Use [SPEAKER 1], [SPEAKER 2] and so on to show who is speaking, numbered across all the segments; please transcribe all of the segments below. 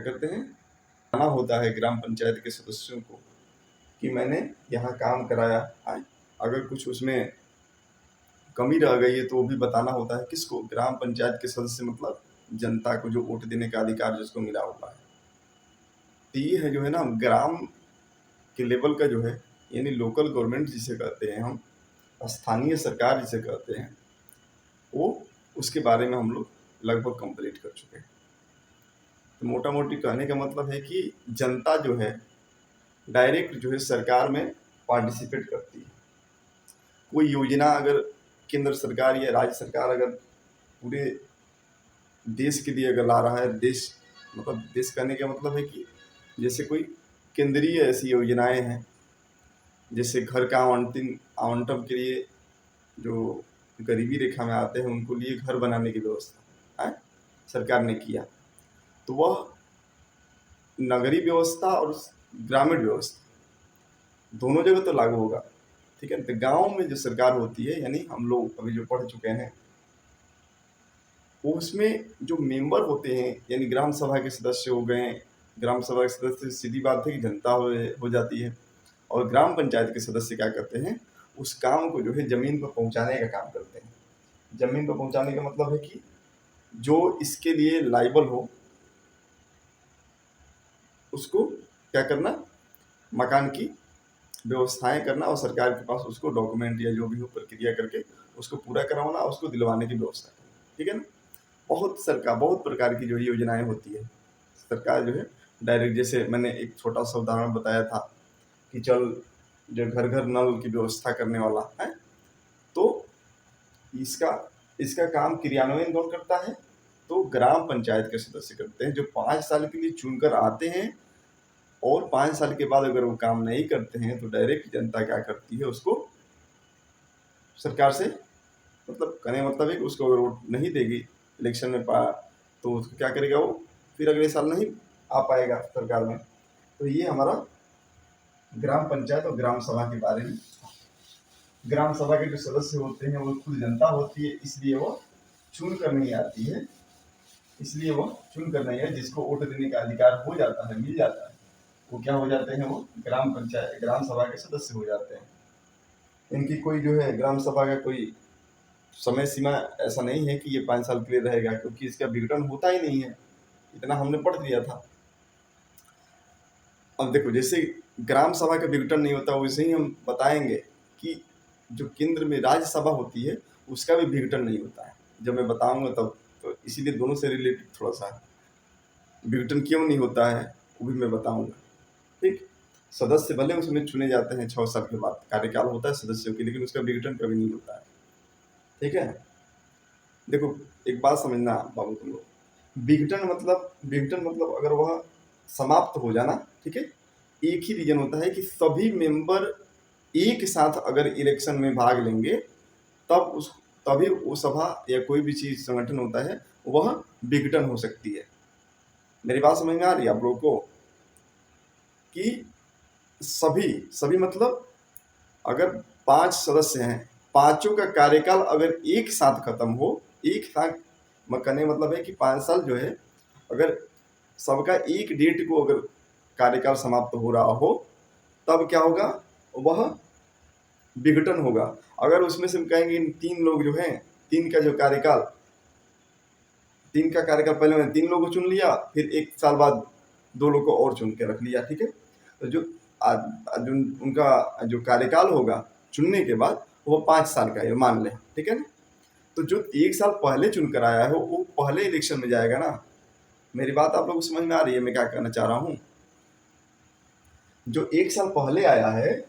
[SPEAKER 1] क्या करते हैं, आना होता है ग्राम पंचायत के सदस्यों को कि मैंने यहाँ काम कराया है। अगर कुछ उसमें कमी रह गई है तो वो भी बताना होता है। किसको? ग्राम पंचायत के सदस्य, मतलब जनता को जो वोट देने का अधिकार जिसको मिला हुआ है। तो ये है जो है ना ग्राम के लेवल का जो है, यानी लोकल गवर्नमेंट जिसे कहते हैं हम, स्थानीय सरकार जिसे कहते हैं, वो उसके बारे में हम लोग लगभग कंप्लीट कर चुके हैं। तो मोटा मोटी कहने का मतलब है कि जनता जो है डायरेक्ट जो है सरकार में पार्टिसिपेट करती है। कोई योजना अगर केंद्र सरकार या राज्य सरकार अगर पूरे देश के लिए अगर ला रहा है, देश मतलब देश कहने का मतलब है कि जैसे कोई केंद्रीय ऐसी योजनाएं हैं, जैसे घर का आवंटन के लिए जो गरीबी रेखा में आते हैं उनको लिए घर बनाने की व्यवस्था है सरकार ने किया, तो वह नगरीय व्यवस्था और ग्रामीण व्यवस्था दोनों जगह तो लागू होगा। ठीक है, तो गांव में जो सरकार होती है, यानी हम लोग अभी जो पढ़ चुके हैं, उसमें जो मेंबर होते हैं, यानी ग्राम सभा के सदस्य हो गए। ग्राम सभा के सदस्य सीधी बात है कि जनता हो जाती है, और ग्राम पंचायत के सदस्य क्या करते हैं, उस काम को जो है जमीन पर पहुंचाने का काम करते हैं। जमीन पर पहुंचाने का मतलब है कि जो इसके लिए लाइबल हो उसको क्या करना, मकान की व्यवस्थाएं करना, और सरकार के पास उसको डॉक्यूमेंट या जो भी हो प्रक्रिया करके उसको पूरा करवाना, उसको दिलवाने की व्यवस्था करना। ठीक है ना। बहुत प्रकार की जो योजनाएं होती है, सरकार जो है डायरेक्ट, जैसे मैंने एक छोटा सा उदाहरण बताया था कि चल जो घर घर नल की व्यवस्था करने वाला है, तो इसका इसका काम क्रियान्वयन कौन करता है, तो ग्राम पंचायत के सदस्य करते हैं, जो 5 साल के लिए चुनकर आते हैं। और 5 साल के बाद अगर वो काम नहीं करते हैं तो डायरेक्ट जनता क्या करती है, उसको सरकार से मतलब कहने मतलब है कि उसको अगर वोट नहीं देगी इलेक्शन में तो उसको क्या करेगा, वो फिर अगले साल नहीं आ पाएगा सरकार में। तो ये हमारा ग्राम पंचायत और ग्राम सभा के बारे में। ग्राम सभा के जो सदस्य होते हैं वो खुद जनता होती है, इसलिए वो चुन कर नहीं आती है, इसलिए वो चुन कर नहीं है। जिसको वोट देने का अधिकार हो जाता है, मिल जाता है, वो क्या हो जाते हैं, वो ग्राम पंचायत ग्राम सभा के सदस्य हो जाते हैं। इनकी कोई जो है ग्राम सभा का कोई समय सीमा ऐसा नहीं है कि ये 5 साल के लिए रहेगा, क्योंकि इसका विघटन होता ही नहीं है, इतना हमने पढ़ लिया था। अब देखो, जैसे ग्राम सभा का विघटन नहीं होता, वैसे ही हम बताएंगे कि जो केंद्र में राज्यसभा होती है उसका भी विघटन नहीं होता है। जब मैं बताऊंगा तब, तो इसीलिए दोनों से रिलेटेड थोड़ा सा विघटन क्यों नहीं होता है वो भी मैं बताऊंगा। ठीक, सदस्य भले उसमें चुने जाते हैं 6 साल के बाद कार्यकाल होता है सदस्यों की, लेकिन उसका विघटन कभी नहीं होता है। ठीक है, देखो एक बात समझना बाबू तुम लोग, विघटन मतलब अगर वह समाप्त हो जाना। ठीक है, एक ही रीजन होता है कि सभी मेंबर एक साथ अगर इलेक्शन में भाग लेंगे तभी वो सभा या कोई भी चीज संगठन होता है वह विघटन हो सकती है। मेरी बात समझ में आ रही है आप लोगों को कि सभी मतलब अगर 5 सदस्य हैं, पांचों का कार्यकाल अगर एक साथ खत्म हो, एक साथ कहने मतलब है कि 5 साल जो है, अगर सबका एक डेट को अगर कार्यकाल समाप्त हो रहा हो, तब क्या होगा, वह विघटन होगा। अगर उसमें से हम कहेंगे 3 लोग जो हैं, 3 का कार्यकाल पहले मैंने 3 लोगों को चुन लिया, फिर 1 साल बाद 2 लोग को और चुन के रख लिया। ठीक है, तो जो उनका जो कार्यकाल होगा चुनने के बाद वो 5 साल का है मान लें। ठीक है ना, तो जो 1 साल पहले चुनकर आया है वो पहले इलेक्शन में जाएगा ना। मेरी बात आप लोगों को समझ में आ रही है मैं क्या कहना चाह रहा हूँ। जो 1 साल पहले आया है,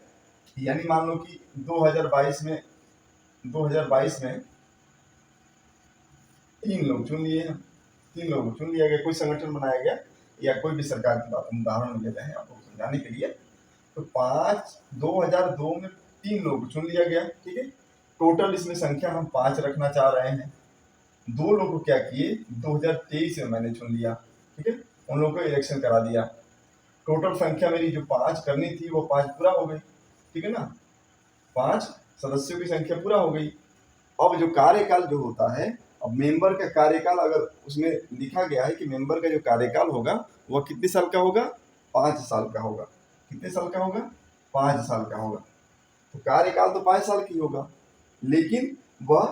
[SPEAKER 1] यानी मान लो कि 2022 में 3 लोग चुन लिए हैं, 3 लोगों को चुन लिया गया, कोई संगठन बनाया गया या कोई भी सरकार की बात हम उदाहरण ले रहे हैं आप लोग समझाने के लिए। तो 2002 में 3 लोग चुन लिया गया। ठीक है, टोटल इसमें संख्या हम 5 रखना चाह रहे हैं। 2 लोग को क्या किए, 2023 में मैंने चुन लिया। ठीक है, उन लोगों को इलेक्शन करा दिया। टोटल संख्या मेरी जो 5 करनी थी वो 5 पूरा हो गई। ठीक है ना, 5 सदस्यों की संख्या पूरा हो गई। अब जो कार्यकाल जो होता है, अब मेंबर का कार्यकाल अगर उसमें लिखा गया है कि मेंबर का जो कार्यकाल होगा वह कितने साल का होगा, 5 साल का होगा। कितने साल का होगा, 5 साल का होगा। तो कार्यकाल तो 5 साल की होगा, लेकिन वह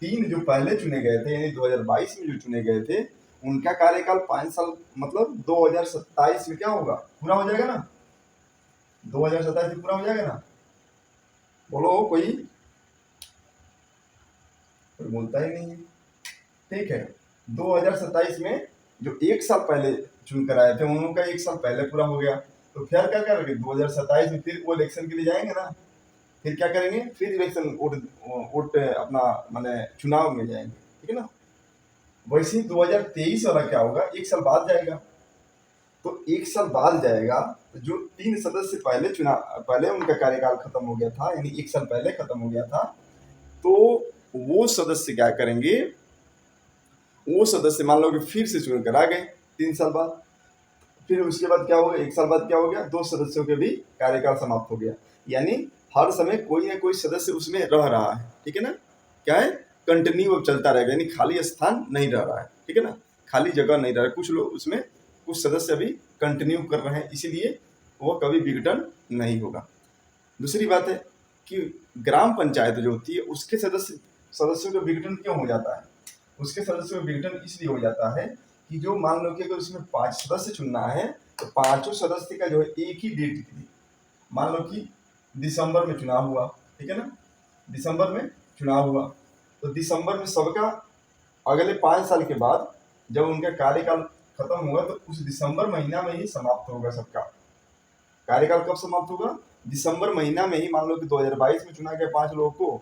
[SPEAKER 1] 3 जो पहले चुने गए थे यानी 2022 में जो चुने गए थे उनका कार्यकाल 5 साल मतलब 2027 में क्या होगा, पूरा हो जाएगा ना। 2027 में पूरा हो जाएगा ना। बोलो कोई बोलता ही नहीं है। ठीक है, 2027 में जो 1 साल पहले चुन कर आए थे उन लोगों का 1 साल पहले पूरा हो गया। तो फिर क्या करेंगे, 2027 में फिर वो इलेक्शन के लिए जाएंगे ना। फिर क्या करेंगे, फिर इलेक्शन वोट अपना माने चुनाव में जाएंगे। ठीक है ना। वैसे ही 2023 वाला क्या होगा, 1 साल बाद जाएगा। तो 1 साल बाद जाएगा, जो 3 सदस्य पहले उनका कार्यकाल खत्म हो गया था यानी 1 साल पहले खत्म हो गया था, तो वो सदस्य क्या करेंगे, वो सदस्य मान लो कि फिर से चुन कर आ गए 3 साल बाद। फिर उसके बाद क्या होगा, 1 साल बाद क्या हो गया, 2 सदस्यों के भी कार्यकाल समाप्त हो गया। यानी हर समय कोई ना कोई सदस्य उसमें रह रहा है। ठीक है ना, क्या है, कंटिन्यू अब चलता रहेगा, यानी खाली स्थान नहीं रह रहा है। ठीक है ना, खाली जगह नहीं रह रहा है। कुछ लोग उसमें, कुछ सदस्य अभी कंटिन्यू कर रहे हैं, इसीलिए वो कभी विघटन नहीं होगा। दूसरी बात है कि ग्राम पंचायत जो होती है उसके सदस्यों का विघटन क्यों हो जाता है। उसके सदस्यों का विघटन इसलिए हो जाता है कि जो मान लो कि अगर उसमें 5 सदस्य चुनना है तो 5 सदस्य का जो है एक ही डेट के लिए, मान लो कि दिसंबर में चुनाव हुआ। ठीक है ना, दिसंबर में चुनाव हुआ तो दिसंबर में सबका अगले 5 साल के बाद जब उनका कार्यकाल खत्म हुआ तो उस दिसंबर महीना में ही समाप्त होगा सबका कार्यकाल। कब समाप्त होगा, दिसंबर महीना में ही। मान लो कि 2022 में चुना गया 5 लोगों को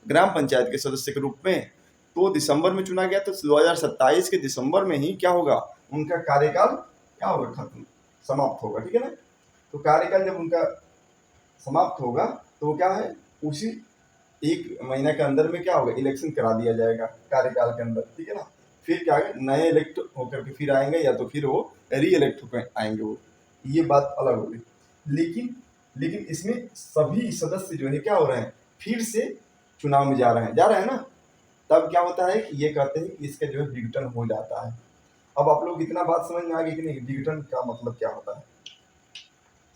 [SPEAKER 1] ग्राम पंचायत के सदस्य के रूप में, तो दिसंबर में चुना गया तो 2027 के दिसंबर में ही क्या होगा, उनका कार्यकाल क्या होगा, खत्म, समाप्त होगा। ठीक है ना। तो कार्यकाल जब उनका समाप्त होगा तो वो क्या है, उसी 1 महीना के अंदर में क्या होगा, इलेक्शन करा दिया जाएगा कार्यकाल के अंदर। ठीक है ना। फिर क्या है, नए इलेक्ट होकर के फिर आएंगे या तो फिर वो री इलेक्ट होकर आएंगे वो, ये बात अलग होगी। लेकिन इसमें सभी सदस्य जो है क्या हो रहे हैं, फिर से चुनाव में जा रहे हैं ना। तब क्या होता है कि ये कहते हैं कि इसका जो है विघटन हो जाता है। अब आप लोग इतना बात समझ में आ गई कि नहीं, विघटन का मतलब क्या होता है,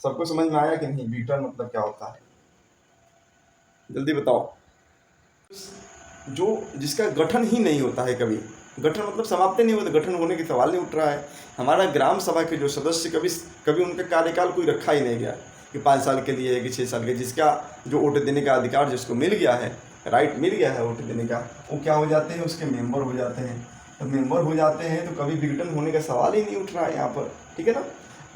[SPEAKER 1] सबको समझ में आया कि नहीं, विघटन मतलब क्या होता है, जल्दी बताओ। जो जिसका गठन ही नहीं होता है, कभी गठन मतलब समाप्त नहीं होता, गठन होने की सवाल नहीं उठ रहा है। हमारा ग्राम सभा के जो सदस्य कभी उनका कार्यकाल कोई रखा ही नहीं गया कि 5 साल के लिए है कि 6 साल के, जिसका जो वोट देने का अधिकार जिसको मिल गया है, राइट मिल गया है वोट देने का, वो क्या हो जाते हैं, उसके मेंबर हो जाते हैं। तो मेंबर हो जाते हैं तो कभी विघटन होने का सवाल ही नहीं उठ रहा है यहाँ पर। ठीक है ना।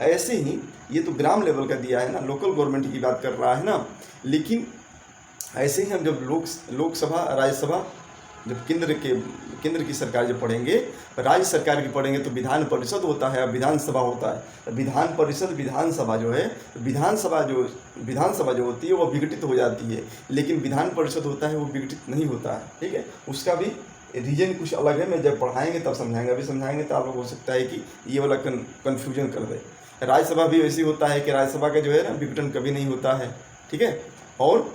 [SPEAKER 1] ऐसे ही ये तो ग्राम लेवल का दिया है ना, लोकल गवर्नमेंट की बात कर रहा है ना। लेकिन ऐसे ही हम जब लोकसभा राज्यसभा जब केंद्र की सरकार जब पढ़ेंगे, राज्य सरकार की पढ़ेंगे तो विधान परिषद होता है, विधानसभा होता है। विधान परिषद विधानसभा जो है, विधानसभा जो होती है वो विघटित हो जाती है, लेकिन विधान परिषद होता है वो विघटित नहीं होता है। ठीक है, उसका भी रीजन कुछ अलग है, मैं जब पढ़ाएंगे तब समझाएंगे, अभी समझाएंगे तो आप लोग हो सकता है कि ये वाला कन्फ्यूजन कर दे। राज्यसभा भी वैसे होता है कि राज्यसभा का जो है ना विघटन कभी नहीं होता है। ठीक है, और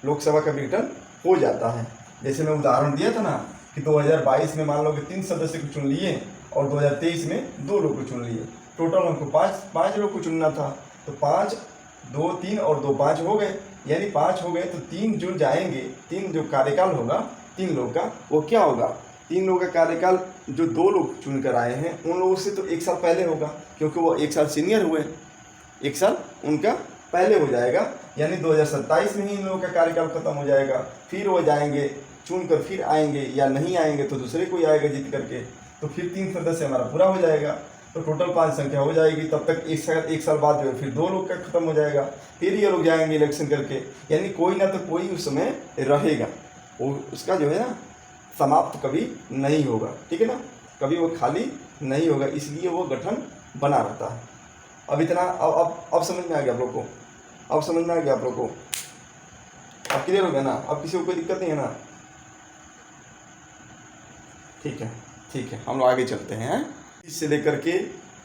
[SPEAKER 1] लोकसभा का विघटन हो जाता है। जैसे मैं उदाहरण दिया था ना कि 2022 में मान लो कि 3 सदस्य को चुन लिए और 2023 में 2 लोग को चुन लिए, टोटल हमको 5 लोग को चुनना था। तो 5 2 3 और 2 5 हो गए, यानी 5 हो गए तो 3 जो जाएंगे, 3 जो कार्यकाल होगा 3 लोग का, वो क्या होगा, 3 लोगों का कार्यकाल जो 2 लोग चुन कर आए हैं उन लोगों से तो 1 साल पहले होगा, क्योंकि वो 1 साल सीनियर हुए, 1 साल उनका पहले हो जाएगा। यानी 2027 में ही इन लोगों का कार्यकाल खत्म हो जाएगा। फिर वो जाएंगे चुन कर फिर आएंगे, या नहीं आएंगे तो दूसरे कोई आएगा जीत करके, तो फिर 3 सदस्य हमारा पूरा हो जाएगा, तो टोटल 5 संख्या हो जाएगी। तब तक 1 साल बाद जो है फिर 2 लोग का खत्म हो जाएगा, फिर ये लोग जाएंगे इलेक्शन करके, यानी कोई ना तो कोई उस समय रहेगा, वो उसका जो है ना समाप्त कभी नहीं होगा। ठीक है ना, कभी वो खाली नहीं होगा, इसलिए वो गठन बना रहता है। अब इतना अब समझ में आ गया आप लोग को, अब समझ में आ गया आप लोग को, अब क्लियर हो गया ना, अब किसी को कोई दिक्कत नहीं है ना। ठीक है, हम लोग आगे चलते हैं। इससे लेकर के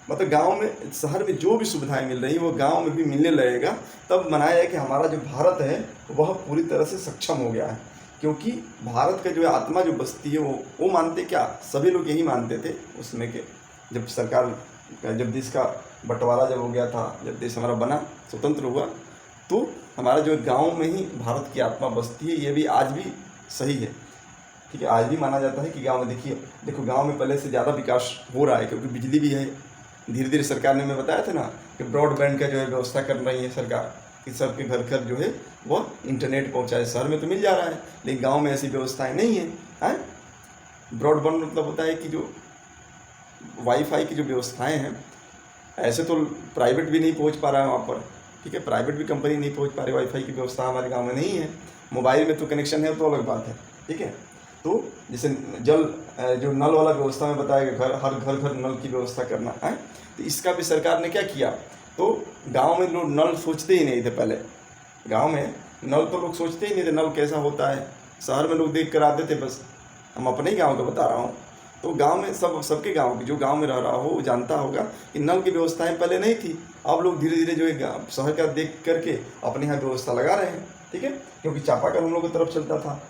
[SPEAKER 1] मतलब गांव में, शहर में जो भी सुविधाएं मिल रही है वो गांव में भी मिलने लगेगा, तब मनाया है कि हमारा जो भारत है वह पूरी तरह से सक्षम हो गया है। क्योंकि भारत का जो आत्मा जो बसती है वो मानते क्या, सभी लोग यही मानते थे उसमें के जब सरकार जब देश का बंटवारा जब हो गया था, जब देश हमारा बना स्वतंत्र हुआ, तो हमारा जो गांव में ही भारत की आत्मा बसती है। ये भी आज भी सही है, ठीक है। आज भी माना जाता है कि गांव में देखो गांव में पहले से ज़्यादा विकास हो रहा है, क्योंकि बिजली भी है। धीरे धीरे सरकार ने, मैं बताया था ना कि ब्रॉडबैंड का जो है व्यवस्था कर रही है सरकार, कि सबके घर घर जो है वो इंटरनेट पहुंचाए। शहर में तो मिल जा रहा है, लेकिन गांव में ऐसी व्यवस्थाएं नहीं है। ब्रॉडबैंड मतलब होता है कि जो वाईफाई की जो व्यवस्थाएं हैं, ऐसे तो प्राइवेट भी नहीं पहुंच पा रहा है वहाँ पर, ठीक है। प्राइवेट भी कंपनी नहीं पहुंच पा रही, वाईफाई की व्यवस्था हमारे गांव में नहीं है। मोबाइल में तो कनेक्शन है तो अलग बात है, ठीक है। तो जैसे जल जो नल वाला व्यवस्था में बताया गया, हर घर नल की व्यवस्था करना है, तो इसका भी सरकार ने क्या किया, तो गांव में लोग नल सोचते ही नहीं थे। पहले गांव में नल तो लोग सोचते ही नहीं थे, नल कैसा होता है। शहर में लोग देख कर आते थे बस। हम अपने ही गांव का बता रहा हूँ। तो गांव में सबके गांव की, जो गांव में रह रहा हो वो जानता होगा कि नल की व्यवस्थाएं पहले नहीं थी। अब लोग धीरे धीरे जो है शहर का देख करके अपने यहाँ व्यवस्था लगा रहे हैं, ठीक है। क्योंकि चापाकल हम लोग की तरफ चलता था,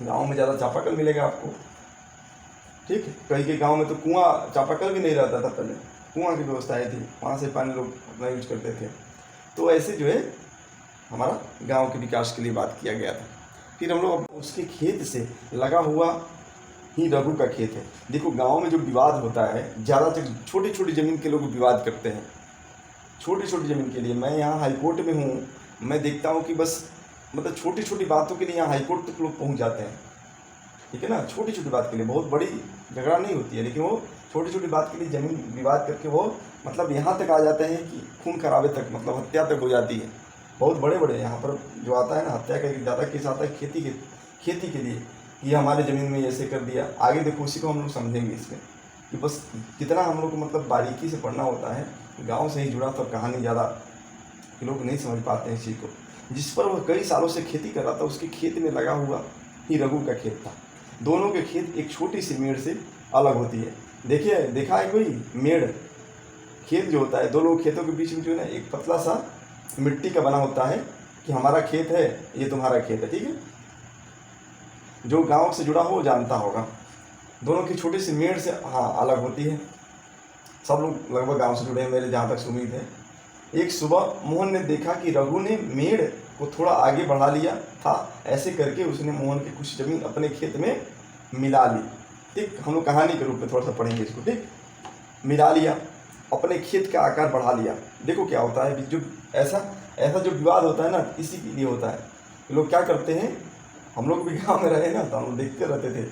[SPEAKER 1] गाँव में ज़्यादा चापाकल मिलेगा आपको, ठीक है। कहीं के गाँव में तो कुआँ, चापाकल भी नहीं रहता था पहले, कुआँ की व्यवस्थाएँ थी, वहाँ से पानी लोग अपना यूज करते थे। तो ऐसे जो है हमारा गांव के विकास के लिए बात किया गया था। फिर हम लोग उसके खेत से लगा हुआ ही रघु का खेत है। देखो गांव में जो विवाद होता है, ज़्यादातर छोटी छोटी ज़मीन के लोग विवाद करते हैं, छोटी छोटी ज़मीन के लिए। मैं यहाँ हाईकोर्ट में हूँ, मैं देखता हूँ कि बस मतलब छोटी छोटी बातों के लिए यहाँ हाईकोर्ट तक लोग पहुँच जाते हैं, ठीक है ना। छोटी छोटी बात के लिए, बहुत बड़ी झगड़ा नहीं होती है, लेकिन वो छोटी छोटी बात के लिए ज़मीन विवाद करके वो मतलब यहाँ तक आ जाते हैं कि खून खराबे तक, मतलब हत्या तक हो जाती है। बहुत बड़े बड़े यहाँ पर जो आता है ना, हत्या का ज़्यादा केस आता है खेती के लिए, कि हमारे ज़मीन में ऐसे कर दिया। आगे देखो उसी को हम लोग समझेंगे इसमें, कि बस कितना हम लोग को मतलब बारीकी से पढ़ना होता है। गाँव से ही जुड़ा तो कहानी ज़्यादा लोग नहीं समझ पाते हैं इस चीज़ को। जिस पर वह कई सालों से खेती कर रहा था, उसके खेत में लगा हुआ ही रघु का खेत था। दोनों के खेत एक छोटी सी मेड़ से अलग होती है। देखिए, देखा है कोई मेड़ खेत जो होता है, दो लोग खेतों के बीच में जो है ना एक पतला सा मिट्टी का बना होता है कि हमारा खेत है, ये तुम्हारा खेत है, ठीक है। जो गांव से जुड़ा हो वो जानता होगा। दोनों की छोटी सी मेड़ से अलग होती है। सब लोग लगभग गांव से जुड़े हैं मेरे जहाँ तक उम्मीद है। एक सुबह मोहन ने देखा कि रघु ने मेड़ को थोड़ा आगे बढ़ा लिया था। ऐसे करके उसने मोहन की कुछ जमीन अपने खेत में मिला ली, ठीक। हम लोग कहानी के रूप में थोड़ा सा पढ़ेंगे इसको, ठीक। मिला लिया, अपने खेत का आकार बढ़ा लिया। देखो क्या होता है, जो ऐसा जो विवाद होता है ना, इसी के लिए होता है। लोग क्या करते हैं, हम लोग भी गाँव में रहे ना तो हम लोग देखते रहते थे।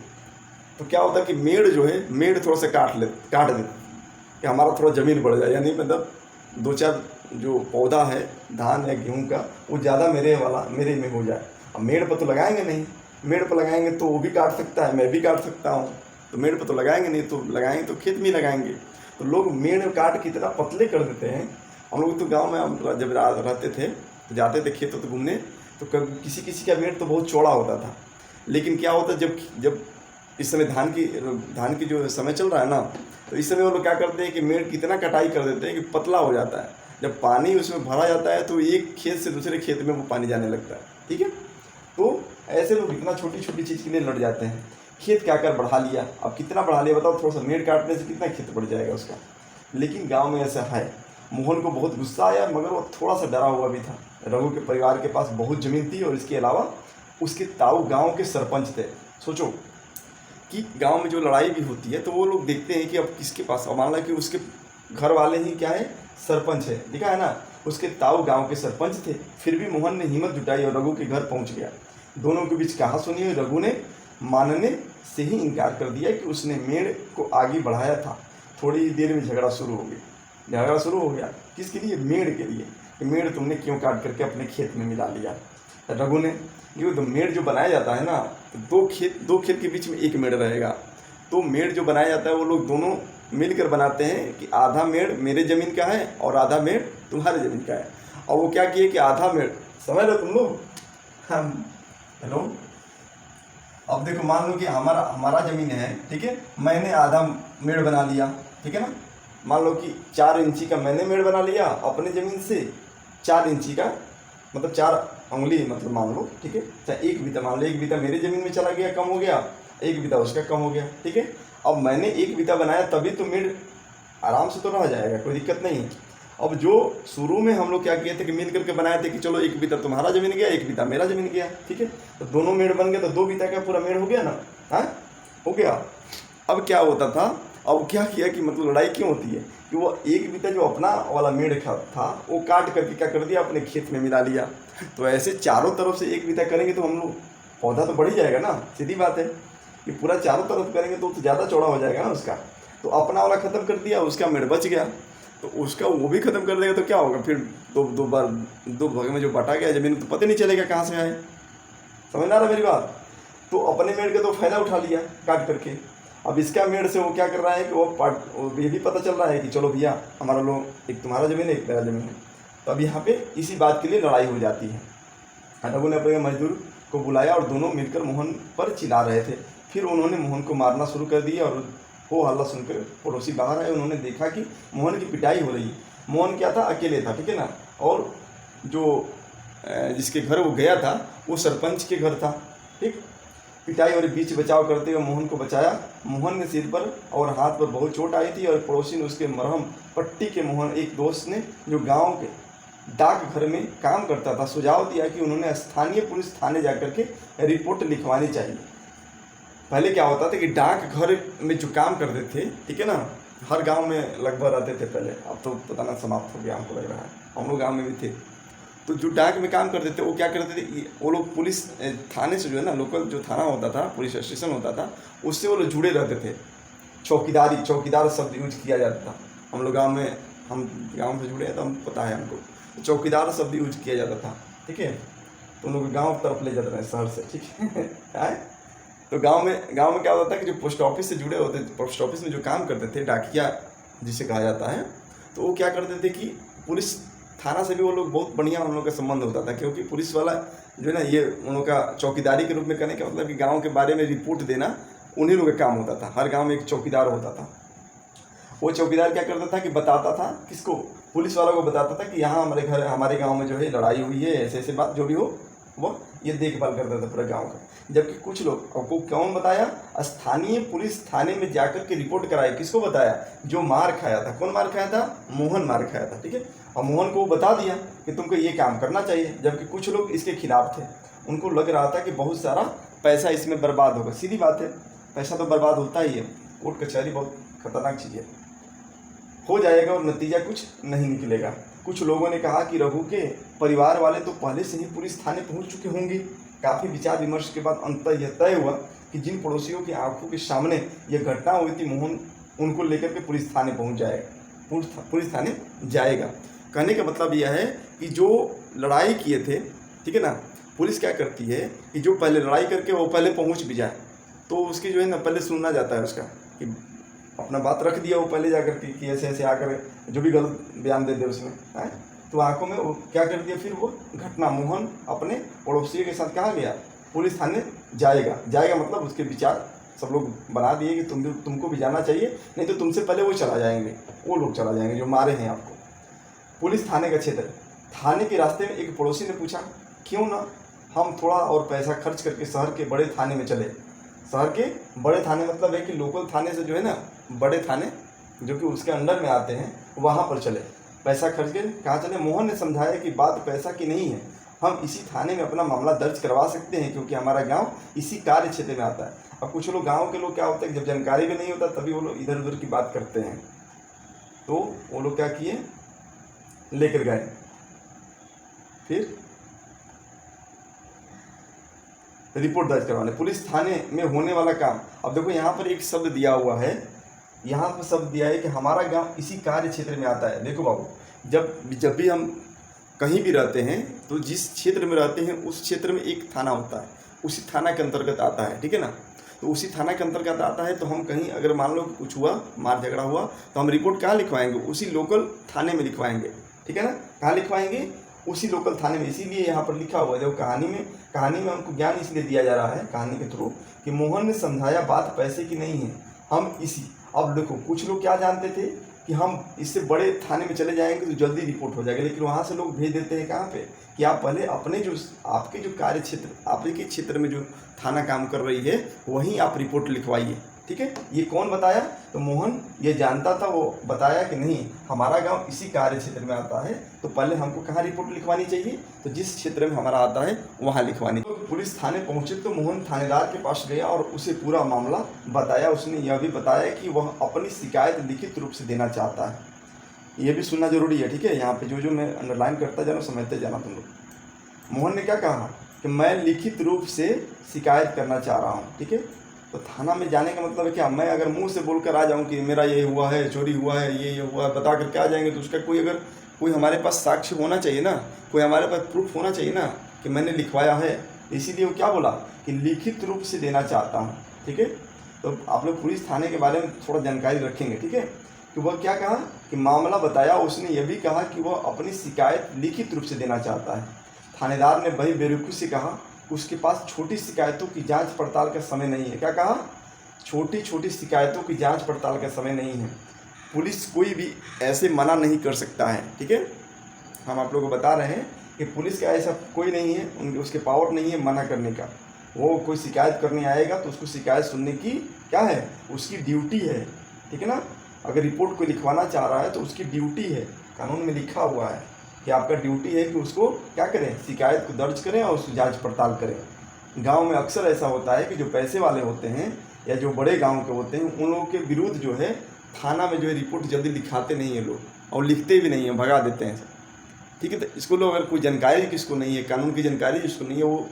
[SPEAKER 1] तो क्या होता है कि मेड़ जो है, मेड़ थोड़ा सा काट दे कि हमारा थोड़ा ज़मीन बढ़ जाए, यानी मतलब दो चार जो पौधा है धान या गेहूं का, वो ज़्यादा मेरे में हो जाए। अब मेड़ पर तो लगाएंगे नहीं, मेड़ पर लगाएंगे तो वो भी काट सकता है, मैं भी काट सकता हूँ। तो मेड़ पर तो लगाएंगे नहीं, तो लगाएंगे तो खेत में लगाएंगे। तो लोग मेड़ काट के इतना पतले कर देते हैं। हम लोग तो गाँव में हम जब रहते थे तो जाते थे खेतों तो घूमने, तो किसी का मेड़ तो बहुत चौड़ा होता था। लेकिन क्या होता, जब इस समय धान की जो समय चल रहा है ना, तो इस समय वो लोग क्या करते हैं कि मेड़ की इतना कटाई कर देते हैं कि पतला हो जाता है। जब पानी उसमें भरा जाता है तो एक खेत से दूसरे खेत में वो पानी जाने लगता है, ठीक है। तो ऐसे लोग इतना छोटी छोटी चीज़ के लिए लड़ जाते हैं। खेत का आकार बढ़ा लिया, अब कितना बढ़ा लिया बताओ, थोड़ा सा मेड़ काटने से कितना खेत बढ़ जाएगा उसका। लेकिन गाँव में ऐसा है। मोहन को बहुत गुस्सा आया, मगर वो थोड़ा सा डरा हुआ भी था। रघु के परिवार के पास बहुत ज़मीन थी और इसके अलावा उसके ताऊ गाँव के सरपंच थे। सोचो कि गांव में जो लड़ाई भी होती है तो वो लोग देखते हैं कि अब किसके पास, मान लो कि उसके घर वाले ही क्या है, सरपंच है, दिखा है ना। उसके ताऊ गांव के सरपंच थे। फिर भी मोहन ने हिम्मत जुटाई और रघु के घर पहुंच गया। दोनों के बीच कहा सुनी हुई, रघु ने मानने से ही इनकार कर दिया कि उसने मेड़ को आगे बढ़ाया था। थोड़ी देर में झगड़ा शुरू हो गया। किसके लिए? मेड़ के लिए, कि मेड़ तुमने क्यों काट करके अपने खेत में मिला लिया। रघु ने, ये तो मेड़ जो बनाया जाता है ना, तो दो खेत के बीच में एक मेड़ रहेगा। तो मेड़ जो बनाया जाता है वो लोग दोनों मिलकर बनाते हैं कि आधा मेड़ मेरे ज़मीन का है और आधा मेड़ तुम्हारे ज़मीन का है। और वो क्या किए कि आधा मेड़, समझ लो तुम लोग, हम हेलो, अब देखो मान लो कि हमारा ज़मीन है, ठीक है। मैंने आधा मेड़ बना लिया, ठीक है ना। मान लो कि 4 इंची का मैंने मेड़ बना लिया अपने ज़मीन से, 4 इंची का मतलब 4 उंगली मतलब मान लो, ठीक है, चाहे 1 बीता मान लो, 1 बीता मेरी ज़मीन में चला गया, कम हो गया, 1 बीता उसका कम हो गया, ठीक है। अब मैंने 1 बीता बनाया तभी तो मेड़ आराम से तो रह जाएगा, कोई दिक्कत नहीं है। अब जो शुरू में हम लोग क्या किए थे कि मिल करके बनाए थे कि चलो 1 बीता तुम्हारा ज़मीन गया, 1 बीता मेरा ज़मीन गया, ठीक है, तो दोनों मेड़ बन गए, तो 2 बीता का पूरा मेड़ हो गया ना, हाँ हो गया। अब क्या होता था, अब क्या किया कि मतलब लड़ाई क्यों होती है कि वो 1 बीता जो अपना वाला मेड़ था वो काट करके क्या कर दिया, अपने खेत में मिला लिया। तो ऐसे चारों तरफ से 1 बीता करेंगे तो हम लोग पौधा तो बढ़ ही जाएगा ना, सीधी बात है कि पूरा चारों तरफ करेंगे तो ज़्यादा चौड़ा हो जाएगा ना उसका। तो अपना वाला ख़त्म कर दिया, उसका मेड़ बच गया, तो उसका वो भी ख़त्म कर देगा तो क्या होगा, फिर दो भाग में जो बटा गया ज़मीन तो पता नहीं चलेगा कहाँ से आए। समझ आ रहा मेरी बात। तो अपने मेड़ का तो फ़ायदा उठा लिया काट करके। अब इसका मेड़ से वो क्या कर रहा है कि वो ये भी पता चल रहा है कि चलो भैया हमारा लोग, एक तुम्हारा ज़मीन है एक मेरा ज़मीन है। तो अब यहाँ पे इसी बात के लिए लड़ाई हो जाती है। अनबू ने अपने मजदूर को बुलाया और दोनों मिलकर मोहन पर चिल्ला रहे थे। फिर उन्होंने मोहन को मारना शुरू कर दिया और वो हल्ला सुनकर पड़ोसी बाहर आए। उन्होंने देखा कि मोहन की पिटाई हो रही। मोहन क्या था, अकेले था, ठीक है ना, और जो जिसके घर वो गया था वो सरपंच के घर था, ठीक। पिटाई और बीच बचाव करते हुए मोहन को बचाया। मोहन ने सिर पर और हाथ पर बहुत चोट आई थी और पड़ोसी ने उसके मरहम पट्टी के मोहन एक दोस्त ने जो गांव के डाकघर में काम करता था सुझाव दिया कि उन्होंने स्थानीय पुलिस थाने जाकर के रिपोर्ट लिखवानी चाहिए। पहले क्या होता था कि डाकघर में जो काम करते थे, ठीक है ना, हर गांव में लगभग रहते थे पहले, अब तो पता ना समाप्त हो गया हमको लग रहा है, हम लोग गाँव में भी थे। तो जो डाक में काम करते थे वो क्या करते थे, वो लोग पुलिस थाने से जो है ना, लोकल जो थाना होता था, पुलिस स्टेशन होता था, उससे वो लोग जुड़े रहते थे। चौकीदार शब्द यूज किया जाता था। हम लोग गांव में, हम गांव से जुड़े हैं तो हम पता है हमको, चौकीदार शब्द यूज किया जाता था, ठीक है। तो उन लोग गाँव तरफ ले जाते हैं शहर से, ठीक है। तो गाँव में क्या होता था कि जो पोस्ट ऑफिस से जुड़े होते, पोस्ट ऑफिस में जो काम करते थे, डाकिया जिसे कहा जाता है, तो वो क्या करते थे कि पुलिस थाना से भी वो लोग बहुत बढ़िया उन लोगों का संबंध होता था, क्योंकि पुलिस वाला जो है ना, ये उन लोगों का चौकीदारी के रूप में करने का मतलब कि गांव के बारे में रिपोर्ट देना उन्हीं लोगों का काम होता था। हर गांव में एक चौकीदार होता था। वो चौकीदार क्या करता था कि बताता था किसको, पुलिस वालों को बताता था कि यहाँ हमारे गाँव में जो है लड़ाई हुई है, ऐसे ऐसे बात जो भी हो वो ये देखभाल करता था पूरे गाँव का। जबकि कुछ लोग, आपको कौन बताया, स्थानीय पुलिस थाने में जाकर के रिपोर्ट कराई। किसको बताया, जो मार खाया था। कौन मार खाया था, मोहन मार खाया था, ठीक है। और मोहन को बता दिया कि तुमको ये काम करना चाहिए। जबकि कुछ लोग इसके खिलाफ थे, उनको लग रहा था कि बहुत सारा पैसा इसमें बर्बाद होगा। सीधी बात है, पैसा तो बर्बाद होता ही है, कोर्ट कचहरी बहुत खतरनाक चीज़ है, हो जाएगा और नतीजा कुछ नहीं निकलेगा। कुछ लोगों ने कहा कि रघु के परिवार वाले तो पहले से ही पुलिस थाने पहुंच चुके होंगे। काफ़ी विचार विमर्श के बाद अंततः यह तय हुआ कि जिन पड़ोसियों की आंखों के सामने यह घटना हुई थी, मोहन उनको लेकर के पुलिस थाने पहुंच जाएगा, पुलिस थाने जाएगा। कहने का मतलब यह है कि जो लड़ाई किए थे, ठीक है ना, पुलिस क्या करती है कि जो पहले लड़ाई करके वो पहले पहुँच भी जाए, तो उसकी जो है ना पहले सुनना जाता है उसका, कि अपना बात रख दिया वो पहले जाकर के कि ऐसे ऐसे आकर जो भी गलत बयान दे दे उसमें है, तो आंखों में वो क्या कर दिया, फिर वो घटना मोहन अपने पड़ोसियों के साथ कहाँ गया, पुलिस थाने जाएगा मतलब उसके विचार सब लोग बना दिए कि तुमको भी जाना चाहिए, नहीं तो तुमसे पहले वो चला जाएंगे, वो लोग चला जाएंगे जो मारे हैं आपको। पुलिस थाने का क्षेत्र, थाने के रास्ते में एक पड़ोसी ने पूछा, क्यों ना हम थोड़ा और पैसा खर्च करके शहर के बड़े थाने में चले। शहर के बड़े थाने मतलब है कि लोकल थाने से जो है ना, बड़े थाने जो कि उसके अंडर में आते हैं, वहाँ पर चले, पैसा खर्च के कहाँ चले। मोहन ने समझाया कि बात पैसा की नहीं है, हम इसी थाने में अपना मामला दर्ज करवा सकते हैं, क्योंकि हमारा गांव इसी कार्य क्षेत्र में आता है। अब कुछ लोग, गांव के लोग क्या होता है, जब जानकारी भी नहीं होता तभी वो लोग इधर उधर की बात करते हैं। तो वो लोग क्या किए, लेकर गए, फिर रिपोर्ट दर्ज करवाने पुलिस थाने में होने वाला काम। अब देखो यहाँ पर एक शब्द दिया हुआ है, यहाँ पर शब्द दिया है कि हमारा गांव इसी कार्य क्षेत्र में आता है। देखो बाबू, जब भी हम कहीं भी रहते हैं तो जिस क्षेत्र में रहते हैं उस क्षेत्र में एक थाना होता है, उसी थाना के अंतर्गत आता है, ठीक है ना। तो उसी थाना के अंतर्गत आता है, तो हम कहीं अगर मान लो कुछ हुआ, मार झगड़ा हुआ, तो हम रिपोर्ट कहाँ लिखवाएंगे, उसी लोकल थाने में लिखवाएंगे, ठीक है ना। कहाँ लिखवाएंगे, उसी लोकल थाने में। इसीलिए यहाँ पर लिखा हुआ है, देखो कहानी में हमको ज्ञान इसलिए दिया जा रहा है कहानी के थ्रू कि मोहन ने समझाया बात पैसे की नहीं है, हम इसी। अब देखो कुछ लोग क्या जानते थे कि हम इससे बड़े थाने में चले जाएंगे तो जल्दी रिपोर्ट हो जाएगा, लेकिन वहाँ से लोग भेज देते हैं कहाँ पे कि आप पहले अपने जो आपके जो कार्य क्षेत्र, आपके क्षेत्र में जो थाना काम कर रही है वहीं आप रिपोर्ट लिखवाइए। ठीक है, ये कौन बताया? तो मोहन ये जानता था, वो बताया कि नहीं हमारा गांव इसी कार्य क्षेत्र में आता है, तो पहले हमको कहाँ रिपोर्ट लिखवानी चाहिए? तो जिस क्षेत्र में हमारा आता है वहाँ लिखवानी। तो पुलिस थाने पहुंचे तो मोहन थानेदार के पास गया और उसे पूरा मामला बताया। उसने यह भी बताया कि वह अपनी शिकायत लिखित रूप से देना चाहता है। ये भी सुनना जरूरी है। ठीक है, यहाँ पे जो मैं अंडरलाइन करता जाना, समझते जाना तुम लोग। मोहन ने क्या कहा कि मैं लिखित रूप से शिकायत करना चाह रहा हूँ। ठीक है, तो थाना में जाने का मतलब है क्या? मैं अगर मुंह से बोलकर आ जाऊं कि मेरा ये हुआ है, चोरी हुआ है, ये हुआ है, बता करके आ जाएंगे तो उसका कोई हमारे पास साक्ष्य होना चाहिए ना, कोई हमारे पास प्रूफ होना चाहिए ना कि मैंने लिखवाया है। इसीलिए वो क्या बोला कि लिखित रूप से देना चाहता हूँ। ठीक है, तो आप लोग पुलिस थाने के बारे में थोड़ा जानकारी रखेंगे। ठीक है, कि वह क्या कहा कि मामला बताया। उसने यह भी कहा कि वह अपनी शिकायत लिखित रूप से देना चाहता है। थानेदार ने वही बेरुखी से कहा उसके पास छोटी शिकायतों की जांच पड़ताल का समय नहीं है। क्या कहा? छोटी छोटी शिकायतों की जांच पड़ताल का समय नहीं है। पुलिस कोई भी ऐसे मना नहीं कर सकता है। ठीक है, हम आप लोगों को बता रहे हैं कि पुलिस का ऐसा कोई नहीं है, उसके पावर नहीं है मना करने का। वो कोई शिकायत करने आएगा तो उसको शिकायत सुनने की क्या है, उसकी ड्यूटी है। ठीक है ना, अगर रिपोर्ट कोई लिखवाना चाह रहा है तो उसकी ड्यूटी है, कानून में लिखा हुआ है कि आपका ड्यूटी है कि उसको क्या करें, शिकायत को दर्ज करें और उसकी जांच पड़ताल करें। गांव में अक्सर ऐसा होता है कि जो पैसे वाले होते हैं या जो बड़े गांव के होते हैं उन लोगों के विरुद्ध जो है थाना में जो है रिपोर्ट जल्दी लिखाते नहीं है लोग, और लिखते भी नहीं है, भगा देते हैं। ठीक है, तो इसको लोग अगर कोई जानकारी किसको नहीं है, कानून की जानकारी जिसको नहीं है, वो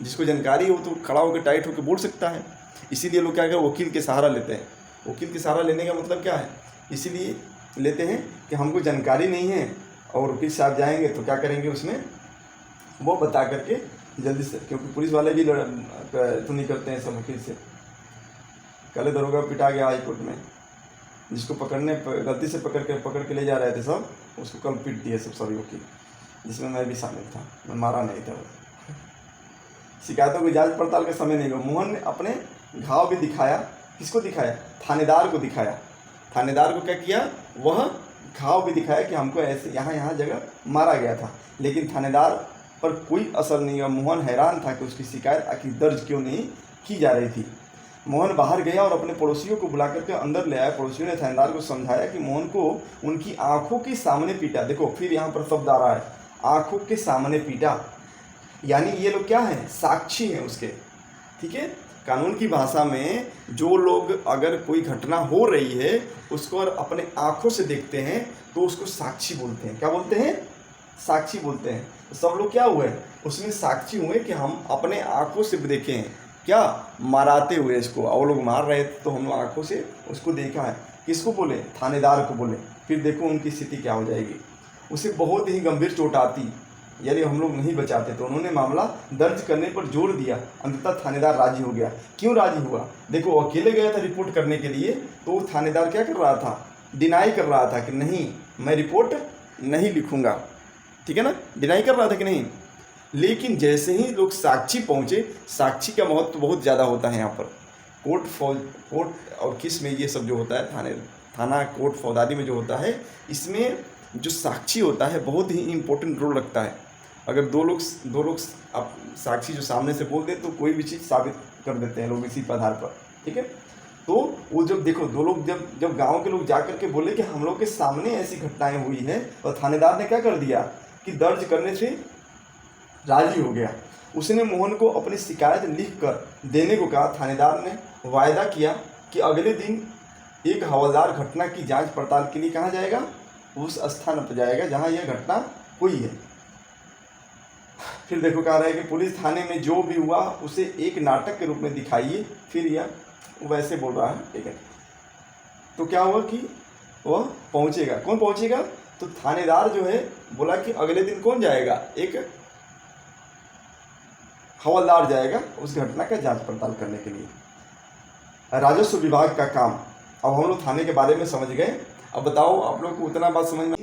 [SPEAKER 1] जिसको जानकारी हो तो खड़ा होकर टाइट होकर बोल सकता है। इसीलिए लोग क्या करें, वकील के सहारा लेते हैं। वकील के सहारा लेने का मतलब क्या है, इसीलिए लेते हैं कि हमको जानकारी नहीं है और वकील साहब जाएंगे तो क्या करेंगे, उसमें वो बता करके जल्दी से, क्योंकि पुलिस वाले भी तो नहीं करते हैं सब वकील से। कल दरोगा पिटा गया हाई कोर्ट में, जिसको पकड़ने गलती से पकड़ के ले जा रहे थे सब, उसको कल पीट दिए सब सभी वकील, जिसमें मैं भी शामिल था। मैं मारा नहीं था। शिकायतों की जांच पड़ताल का समय नहीं हुआ। मोहन ने अपने घाव भी दिखाया। किसको दिखाया? थानेदार को दिखाया। थानेदार को क्या किया, वह घाव भी दिखाया कि हमको ऐसे यहाँ जगह मारा गया था, लेकिन थानेदार पर कोई असर नहीं हुआ। मोहन हैरान था कि उसकी शिकायत आखिर दर्ज क्यों नहीं की जा रही थी। मोहन बाहर गया और अपने पड़ोसियों को बुला करके अंदर ले आया। पड़ोसियों ने थानेदार को समझाया कि मोहन को उनकी आंखों के सामने पीटा। देखो फिर यहाँ पर शब्द आ रहा है, आंखों के सामने पीटा, यानी ये लोग क्या है, साक्षी हैं उसके। ठीक है, कानून की भाषा में जो लोग अगर कोई घटना हो रही है उसको और अपने आंखों से देखते हैं तो उसको साक्षी बोलते हैं। क्या बोलते हैं? साक्षी बोलते हैं। तो सब लोग क्या हुए, उसमें साक्षी हुए कि हम अपने आंखों से देखे हैं, क्या माराते हुए इसको, और लोग मार रहे थे तो हम लोग आंखों से उसको देखा है। किसको बोले? थानेदार को बोले। फिर देखो उनकी स्थिति क्या हो जाएगी। उसे बहुत ही गंभीर चोट आती यदि हम लोग नहीं बचाते तो। उन्होंने मामला दर्ज करने पर जोर दिया। अंततः थानेदार राजी हो गया। क्यों राजी हुआ? देखो अकेले गया था रिपोर्ट करने के लिए, तो वो थानेदार क्या कर रहा था, डिनाई कर रहा था कि नहीं मैं रिपोर्ट नहीं लिखूंगा। ठीक है ना, डिनाई कर रहा था कि नहीं। लेकिन जैसे ही लोग साक्षी पहुंचे, साक्षी का महत्व बहुत ज़्यादा होता है यहाँ पर। कोर्ट और किस में ये सब जो होता है, थाना कोर्ट फौजदारी में जो होता है, इसमें जो साक्षी होता है बहुत ही इम्पोर्टेंट रोल रखता है। अगर दो लोग आप साक्षी जो सामने से बोल दे तो कोई भी चीज़ साबित कर देते हैं लोग इसी आधार पर। ठीक है, तो वो जब देखो दो लोग जब गांव के लोग जा कर के बोले कि हम लोग के सामने ऐसी घटनाएं हुई हैं, और थानेदार ने क्या कर दिया कि दर्ज करने से राजी हो गया। उसने मोहन को अपनी शिकायत लिख कर देने को कहा। थानेदार ने वायदा किया कि अगले दिन एक हवलदार घटना की जांच पड़ताल के लिए कहाँ जाएगा, उस स्थान पर जाएगा जहाँ यह घटना हुई है। फिर देखो कह रहा है कि पुलिस थाने में जो भी हुआ उसे एक नाटक के रूप में दिखाइए। फिर यह वैसे बोल रहा है। ठीक है, तो क्या हुआ कि वह पहुंचेगा। कौन पहुंचेगा? तो थानेदार जो है बोला कि अगले दिन कौन जाएगा, एक हवलदार जाएगा उस घटना का जांच पड़ताल करने के लिए। राजस्व विभाग का काम। अब हम लोग थाने के बारे में समझ गए। अब बताओ आप लोग को उतना बात समझ में,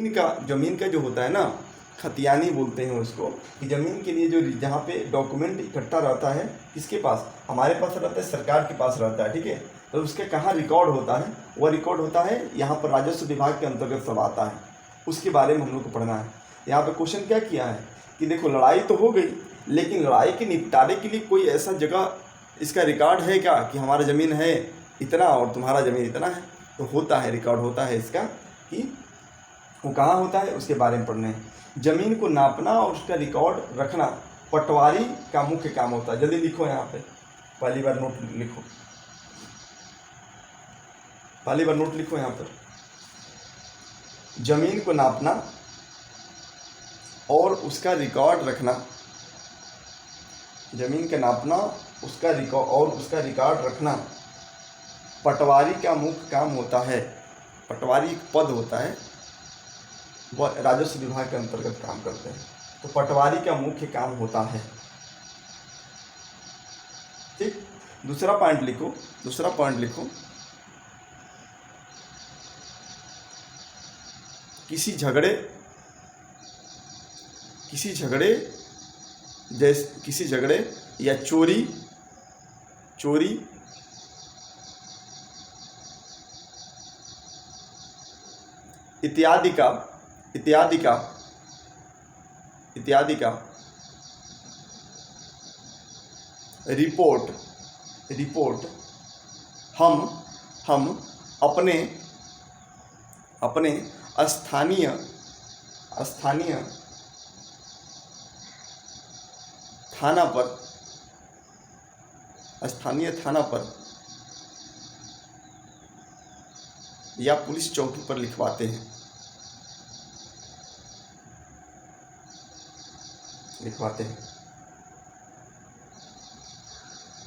[SPEAKER 1] जमीन का जो होता है ना, खतियानी बोलते हैं उसको, कि ज़मीन के लिए जो जहाँ पे डॉक्यूमेंट इकट्ठा रहता है, किसके पास? हमारे पास रहता है, सरकार के पास रहता है। ठीक है, तो उसका कहाँ रिकॉर्ड होता है? वह रिकॉर्ड होता है यहाँ पर राजस्व विभाग के अंतर्गत सब आता है, उसके बारे में हम लोग को पढ़ना है। यहाँ पे क्वेश्चन क्या किया है कि देखो लड़ाई तो हो गई, लेकिन लड़ाई के निपटारे के लिए कोई ऐसा जगह इसका रिकॉर्ड है क्या कि हमारा ज़मीन है इतना और तुम्हारा ज़मीन इतना है? तो होता है, रिकॉर्ड होता है इसका कि वो कहाँ होता है, उसके बारे में पढ़ने हैं। ज़मीन को नापना और उसका रिकॉर्ड रखना पटवारी का मुख्य काम होता है। जल्दी लिखो यहाँ पे, पहली बार नोट लिखो, पहली बार नोट लिखो यहाँ पर। ज़मीन को नापना और उसका रिकॉर्ड रखना, ज़मीन का नापना उसका रिकॉर्ड और उसका रिकॉर्ड रखना पटवारी का मुख्य काम होता है। पटवारी एक पद होता है, वह राजस्व विभाग के अंतर्गत काम करते हैं, तो पटवारी का मुख्य काम होता है। ठीक, दूसरा पॉइंट लिखो, दूसरा पॉइंट लिखो, किसी झगड़े या चोरी इत्यादि का रिपोर्ट हम अपने स्थानीय थाना पर या पुलिस चौकी पर लिखवाते हैं।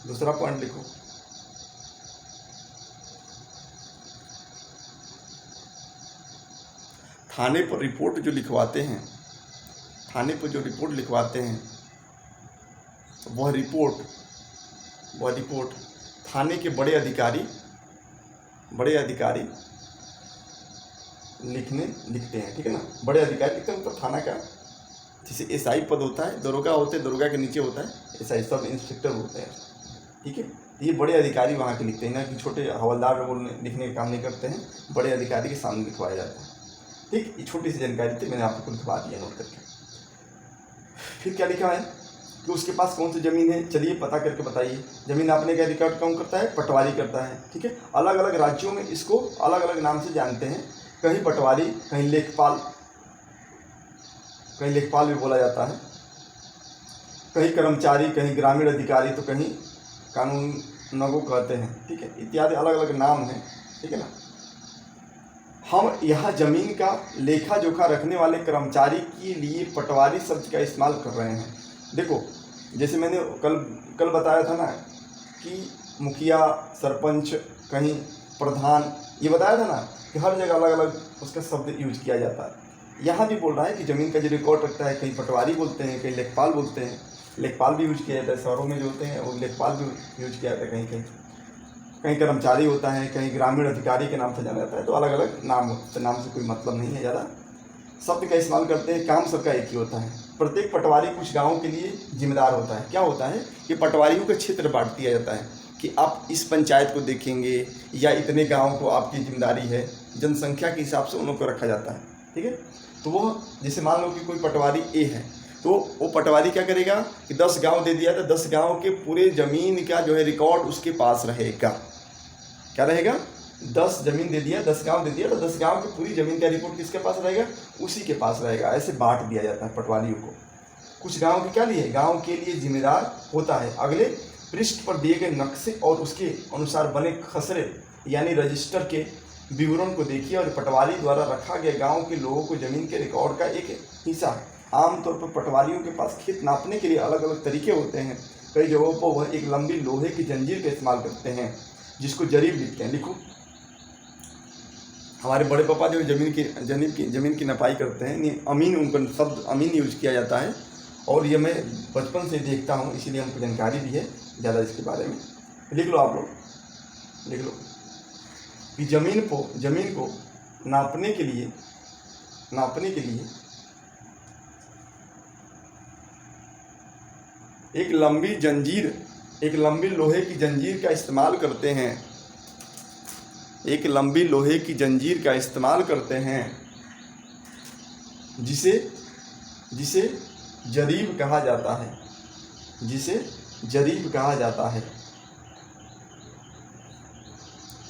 [SPEAKER 1] दूसरा पॉइंट लिखो, थाने पर रिपोर्ट जो लिखवाते हैं, वह रिपोर्ट थाने के बड़े अधिकारी लिखते हैं। ठीक है ना, बड़े अधिकारी लिखते हैं, मतलब थाना का जैसे एसआई पद होता है, दरोगा होते हैं, दरोगा के नीचे होता है एसआई, सब इंस्पेक्टर होते हैं। ठीक है, ये बड़े अधिकारी वहाँ के लिखते हैं ना, कि छोटे हवलदार लिखने का काम नहीं करते हैं, बड़े अधिकारी के सामने लिखवाया जाता है। ठीक, ये छोटी सी जानकारी थी, मैंने आपको लिखवा दिया नोट करके। फिर क्या लिखा है कि उसके पास कौन सी ज़मीन है, चलिए पता करके बताइए। ज़मीन नापने का रिकॉर्ड कौन करता है? पटवारी करता है। ठीक है, अलग अलग राज्यों में इसको अलग अलग नाम से जानते हैं, कहीं पटवारी, कहीं लेखपाल भी बोला जाता है, कहीं कर्मचारी, कहीं ग्रामीण अधिकारी, तो कहीं कानूनगो कहते हैं। ठीक है, इत्यादि अलग अलग नाम हैं। ठीक है ना, हम यहाँ ज़मीन का लेखा जोखा रखने वाले कर्मचारी के लिए पटवारी शब्द का इस्तेमाल कर रहे हैं। देखो, जैसे मैंने कल बताया था ना कि मुखिया, सरपंच, कहीं प्रधान, ये बताया था ना कि हर जगह अलग अलग उसका शब्द यूज किया जाता है। यहाँ भी बोल रहा है कि ज़मीन का जो रिकॉर्ड रखता है, कहीं पटवारी बोलते हैं, कहीं लेखपाल बोलते हैं, लेखपाल भी यूज किया जाता है, शहरों में जो होते हैं वो लेखपाल भी यूज किया जाता है, कहीं कर्मचारी होता है, कहीं ग्रामीण अधिकारी के नाम से जाना जाता है। तो अलग अलग नाम होते हैं, नाम से कोई मतलब नहीं है, ज़्यादा शब्द का इस्तेमाल करते हैं, काम सबका एक ही होता है। प्रत्येक पटवारी कुछ गाँव के लिए जिम्मेदार होता है। क्या होता है कि पटवारियों का क्षेत्र बांट दिया जाता है कि आप इस पंचायत को देखेंगे या इतने गाँव को आपकी जिम्मेदारी है, जनसंख्या के हिसाब से उन लोगों को रखा जाता है। ठीक है, तो वो जैसे मान लो कि कोई पटवारी ए है, तो वो पटवारी क्या करेगा कि 10 गांव दे दिया, तो 10 गांव के पूरे ज़मीन का जो है रिकॉर्ड उसके पास रहेगा। क्या रहेगा? 10 ज़मीन दे दिया, 10 गांव दे दिया, तो 10 गांव की पूरी ज़मीन का रिपोर्ट किसके पास रहेगा? उसी के पास रहेगा। ऐसे बांट दिया जाता है पटवारियों को। कुछ गांव के क्या लिए, गांव के लिए जिम्मेदार होता है। अगले पृष्ठ पर दिए गए नक्शे और उसके अनुसार बने खसरे यानी रजिस्टर के विवरण को देखिए और पटवारी द्वारा रखा गया गांव के लोगों को जमीन के रिकॉर्ड का एक हिस्सा। आमतौर पर पटवारियों के पास खेत नापने के लिए अलग अलग तरीके होते हैं। कई जगहों पर वह एक लंबी लोहे की जंजीर का इस्तेमाल करते हैं जिसको जरीब लिखते हैं। लिखो, हमारे बड़े पापा जो जमीन की नपाई करते हैं, अमीन, उनका शब्द अमीन यूज किया जाता है और ये मैं बचपन से देखता हूँ, इसीलिए हमको जानकारी भी है ज़्यादा इसके बारे में। लिख लो, आप लोग लिख लो कि ज़मीन को नापने के लिए एक लंबी लोहे की जंजीर का इस्तेमाल करते हैं। एक लंबी लोहे की जंजीर का इस्तेमाल करते हैं जिसे जिसे जरीब कहा जाता है, जिसे जरीब कहा जाता है,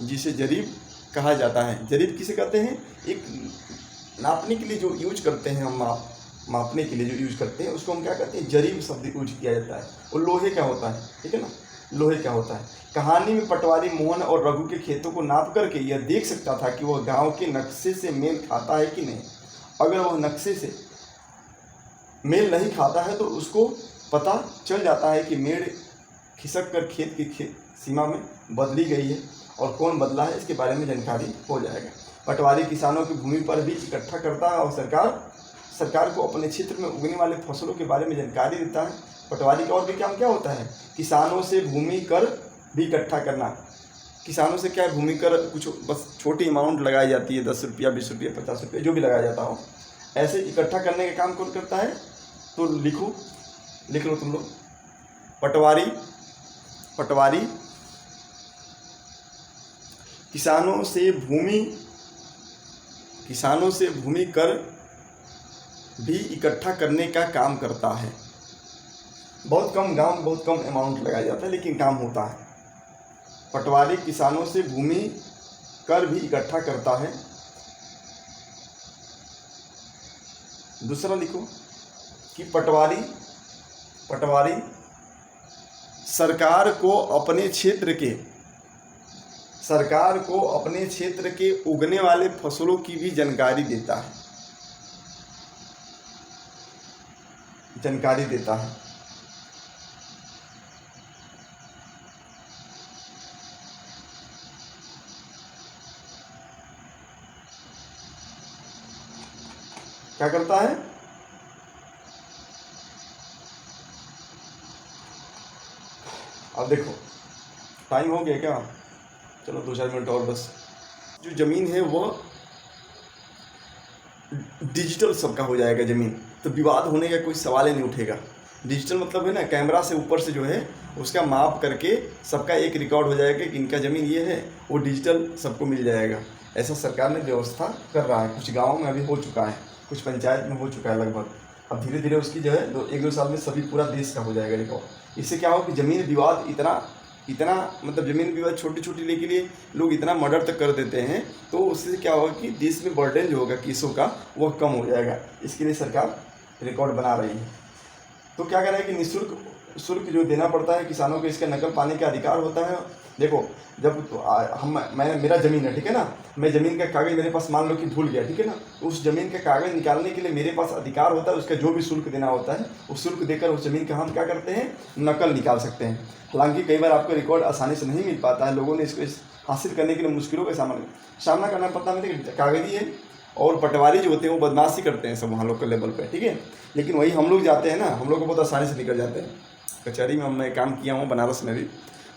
[SPEAKER 1] जिसे जरीब कहा जाता है। जरीब किसे कहते हैं? एक नापने के लिए जो यूज करते हैं हम, मापने के लिए जो यूज करते हैं उसको हम क्या कहते हैं? जरीब शब्द यूज किया जाता है। और लोहे क्या होता है, ठीक है ना, लोहे क्या होता है। कहानी में पटवारी मोहन और रघु के खेतों को नाप करके यह देख सकता था कि वह गांव के नक्शे से मेल खाता है कि नहीं। अगर वह नक्शे से मेल नहीं खाता है तो उसको पता चल जाता है कि मेड़ खिसक कर खेत की सीमा में बदली गई है और कौन बदला है इसके बारे में जानकारी हो जाएगा। पटवारी किसानों की भूमि पर भी इकट्ठा करता है और सरकार को अपने क्षेत्र में उगने वाले फसलों के बारे में जानकारी देता है। पटवारी का और भी काम क्या होता है? किसानों से भूमि कर भी इकट्ठा करना। किसानों से क्या है? भूमि कर कुछ बस छोटी अमाउंट लगाई जाती है, 10 रुपया, 20 रुपया, 50 रुपया, जो भी लगाया जाता हो। ऐसे इकट्ठा करने का काम कौन करता है? तो लिख लो तुम लोग। पटवारी किसानों से भूमि कर भी इकट्ठा करने का काम करता है। बहुत कम गांव में बहुत कम अमाउंट लगाया जाता है लेकिन काम होता है। पटवारी किसानों से भूमि कर भी इकट्ठा करता है। दूसरा लिखो कि पटवारी सरकार को अपने क्षेत्र के उगने वाले फसलों की भी जानकारी देता है। क्या करता है? अब देखो टाइम हो गया क्या? चलो 2-4 मिनट और बस। जो ज़मीन है वह डिजिटल सबका हो जाएगा ज़मीन, तो विवाद होने का कोई सवाल ही नहीं उठेगा। डिजिटल मतलब है ना, कैमरा से ऊपर से जो है उसका माप करके सबका एक रिकॉर्ड हो जाएगा कि इनका ज़मीन ये है, वो डिजिटल सबको मिल जाएगा। ऐसा सरकार ने व्यवस्था कर रहा है। कुछ गाँवों में अभी हो चुका है, कुछ पंचायत में हो चुका है लगभग। अब धीरे धीरे उसकी जो है 1-2 साल में सभी पूरा देश का हो जाएगा रिकॉर्ड। इससे क्या हो कि ज़मीन विवाद इतना मतलब ज़मीन विवाद छोटी लेके के लिए लोग इतना मर्डर तक कर देते हैं, तो उससे क्या होगा कि देश में बर्डन जो होगा केसों का वह कम हो जाएगा। इसके लिए सरकार रिकॉर्ड बना रही है। तो क्या कह रहा है कि शुल्क जो देना पड़ता है किसानों को, इसका नकल पाने का अधिकार होता है। देखो जब मेरा ज़मीन है, ठीक है ना, मैं ज़मीन का कागज़ मेरे पास मान लो कि भूल गया, ठीक है ना, तो उस ज़मीन का कागज़ निकालने के लिए मेरे पास अधिकार होता है। उसका जो भी शुल्क देना होता है उस शुल्क देकर उस ज़मीन का हम क्या करते हैं? नकल निकाल सकते हैं। हालांकि कई बार आपको रिकॉर्ड आसानी से नहीं मिल पाता है। लोगों ने इसको हासिल करने के लिए मुश्किलों का सामना करना पड़ता है। मतलब कागज़ी है और पटवारी जो होते हैं वो बदमाशी करते हैं सब वहाँ लोकल लेवल पे, ठीक है। लेकिन वही हम लोग जाते हैं ना, हम लोग को बहुत आसानी से निकल जाते हैं। कचहरी में मैं काम किया हूँ बनारस में भी,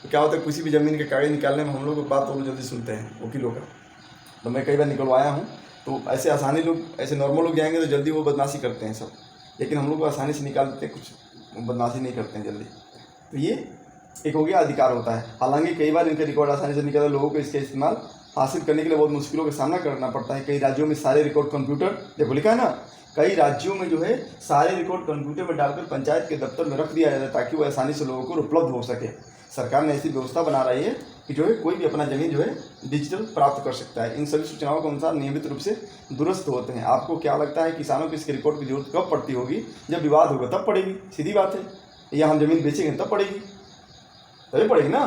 [SPEAKER 1] तो क्या होता है किसी भी ज़मीन के कागज़ निकालने में हम लोग बात बहुत जल्दी सुनते हैं वकीलों का। तो मैं कई बार निकलवाया हूँ। तो ऐसे ऐसे नॉर्मल लोग जाएंगे तो जल्दी वो बदमाशी करते हैं सब, लेकिन हम लोग आसानी से निकाल देते हैं, कुछ बदमाशी नहीं करते हैं जल्दी। तो ये एक हो गया अधिकार होता है। हालांकि कई बार इनके रिकॉर्ड आसानी से निकलता है, लोगों को इसका इस्तेमाल हासिल करने के लिए बहुत मुश्किलों का सामना करना पड़ता है। कई राज्यों में सारे रिकॉर्ड कंप्यूटर, देखो लिखा है ना, कई राज्यों में जो है सारे रिकॉर्ड कंप्यूटर में डालकर पंचायत के दफ्तर में रख दिया जाता है ताकि वो आसानी से लोगों को उपलब्ध हो सके। सरकार ने ऐसी व्यवस्था बना रही है कि जो है कोई भी अपना ज़मीन जो है डिजिटल प्राप्त कर सकता है। इन सभी सूचनाओं के अनुसार नियमित रूप से दुरुस्त होते हैं। आपको क्या लगता है किसानों को इसके रिकॉर्ड की जरूरत कब पड़ती होगी? जब विवाद होगा तब पड़ेगी, सीधी बात है। या हम ज़मीन बेचेंगे तब पड़ेगी, तभी पड़ेगी ना।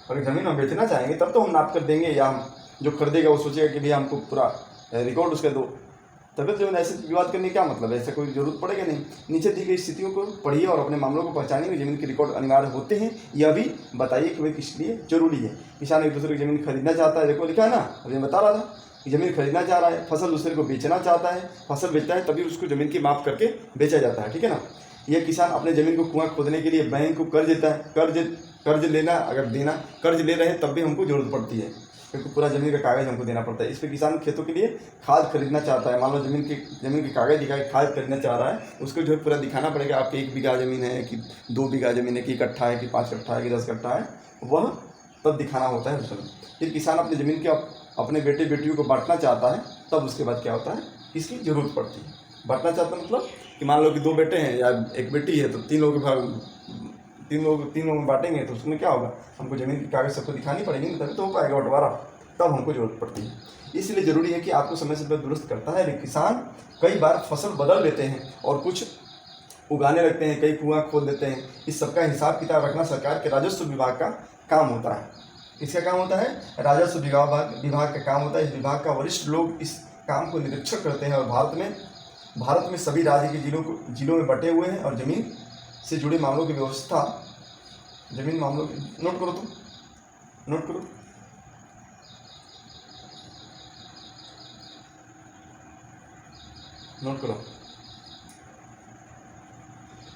[SPEAKER 1] अगर ज़मीन हम बेचना चाहेंगे तब तो हम नाप कर देंगे, या हम जो खरीदेगा वो सोचेगा कि भैया हमको पूरा रिकॉर्ड उसका दो, तभी तो ऐसे विवाद करने का मतलब है, ऐसा कोई जरूरत पड़ेगा नहीं। नीचे दी गई स्थितियों को पढ़िए और अपने मामलों को पहचानिए में ज़मीन के रिकॉर्ड अनिवार्य होते हैं। यह भी बताइए कि वे किस लिए जरूरी है। किसान एक दूसरे की ज़मीन खरीदना चाहता है, देखो लिखा है ना, अभी मैं बता रहा था कि ज़मीन खरीदना चाह रहा है, फसल दूसरे को बेचना चाहता है, फसल बेचता है तभी उसको ज़मीन की माप करके बेचा जाता है, ठीक है ना। यह किसान अपने ज़मीन को कुआं खोदने के लिए बैंक को कर्ज देता है। कर्ज लेना अगर देना कर्ज ले रहे हैं तब भी हमको जरूरत पड़ती है, क्योंकि पूरा ज़मीन का कागज़ हमको देना पड़ता है। इस पर किसान खेतों के लिए खाद खरीदना चाहता है। मान लो ज़मीन के कागज़ दिखा के खाद खरीदना चाह रहा है, उसको जो है पूरा दिखाना पड़ेगा आपकी 1 बीघा ज़मीन है कि 2 बीघा ज़मीन है कि 1 कट्ठा है कि 5 कट्ठा है कि 10 कट्ठा है, वह तब दिखाना होता है उसमें। फिर किसान अपनी ज़मीन के अपने बेटे बेटियों को बांटना चाहता है, तब उसके बाद क्या होता है, इसकी ज़रूरत पड़ती है। बांटना चाहता मतलब कि मान लो कि 2 बेटे हैं या एक बेटी है, तो 3 लोग में बांटेंगे, तो उसमें क्या होगा, हमको ज़मीन की कागज़ सबको दिखानी पड़ेगी ना, तभी तो हो पाएगा बंटवारा, तब हमको ज़रूरत पड़ती है। इसलिए ज़रूरी है कि आपको समय से दुरुस्त करता है। लेकिन किसान कई बार फसल बदल लेते हैं और कुछ उगाने लगते हैं, कई कुआं खोद देते हैं। इस सबका हिसाब किताब रखना सरकार के राजस्व विभाग का काम होता है। इसका काम होता है, राजस्व विभाग का काम होता है। इस विभाग का वरिष्ठ लोग इस काम को निरीक्षण करते हैं। और भारत में सभी राज्य के जिलों में बटे हुए हैं और ज़मीन से जुड़े मामलों की व्यवस्था, ज़मीन मामलों की नोट करो, नोट करो।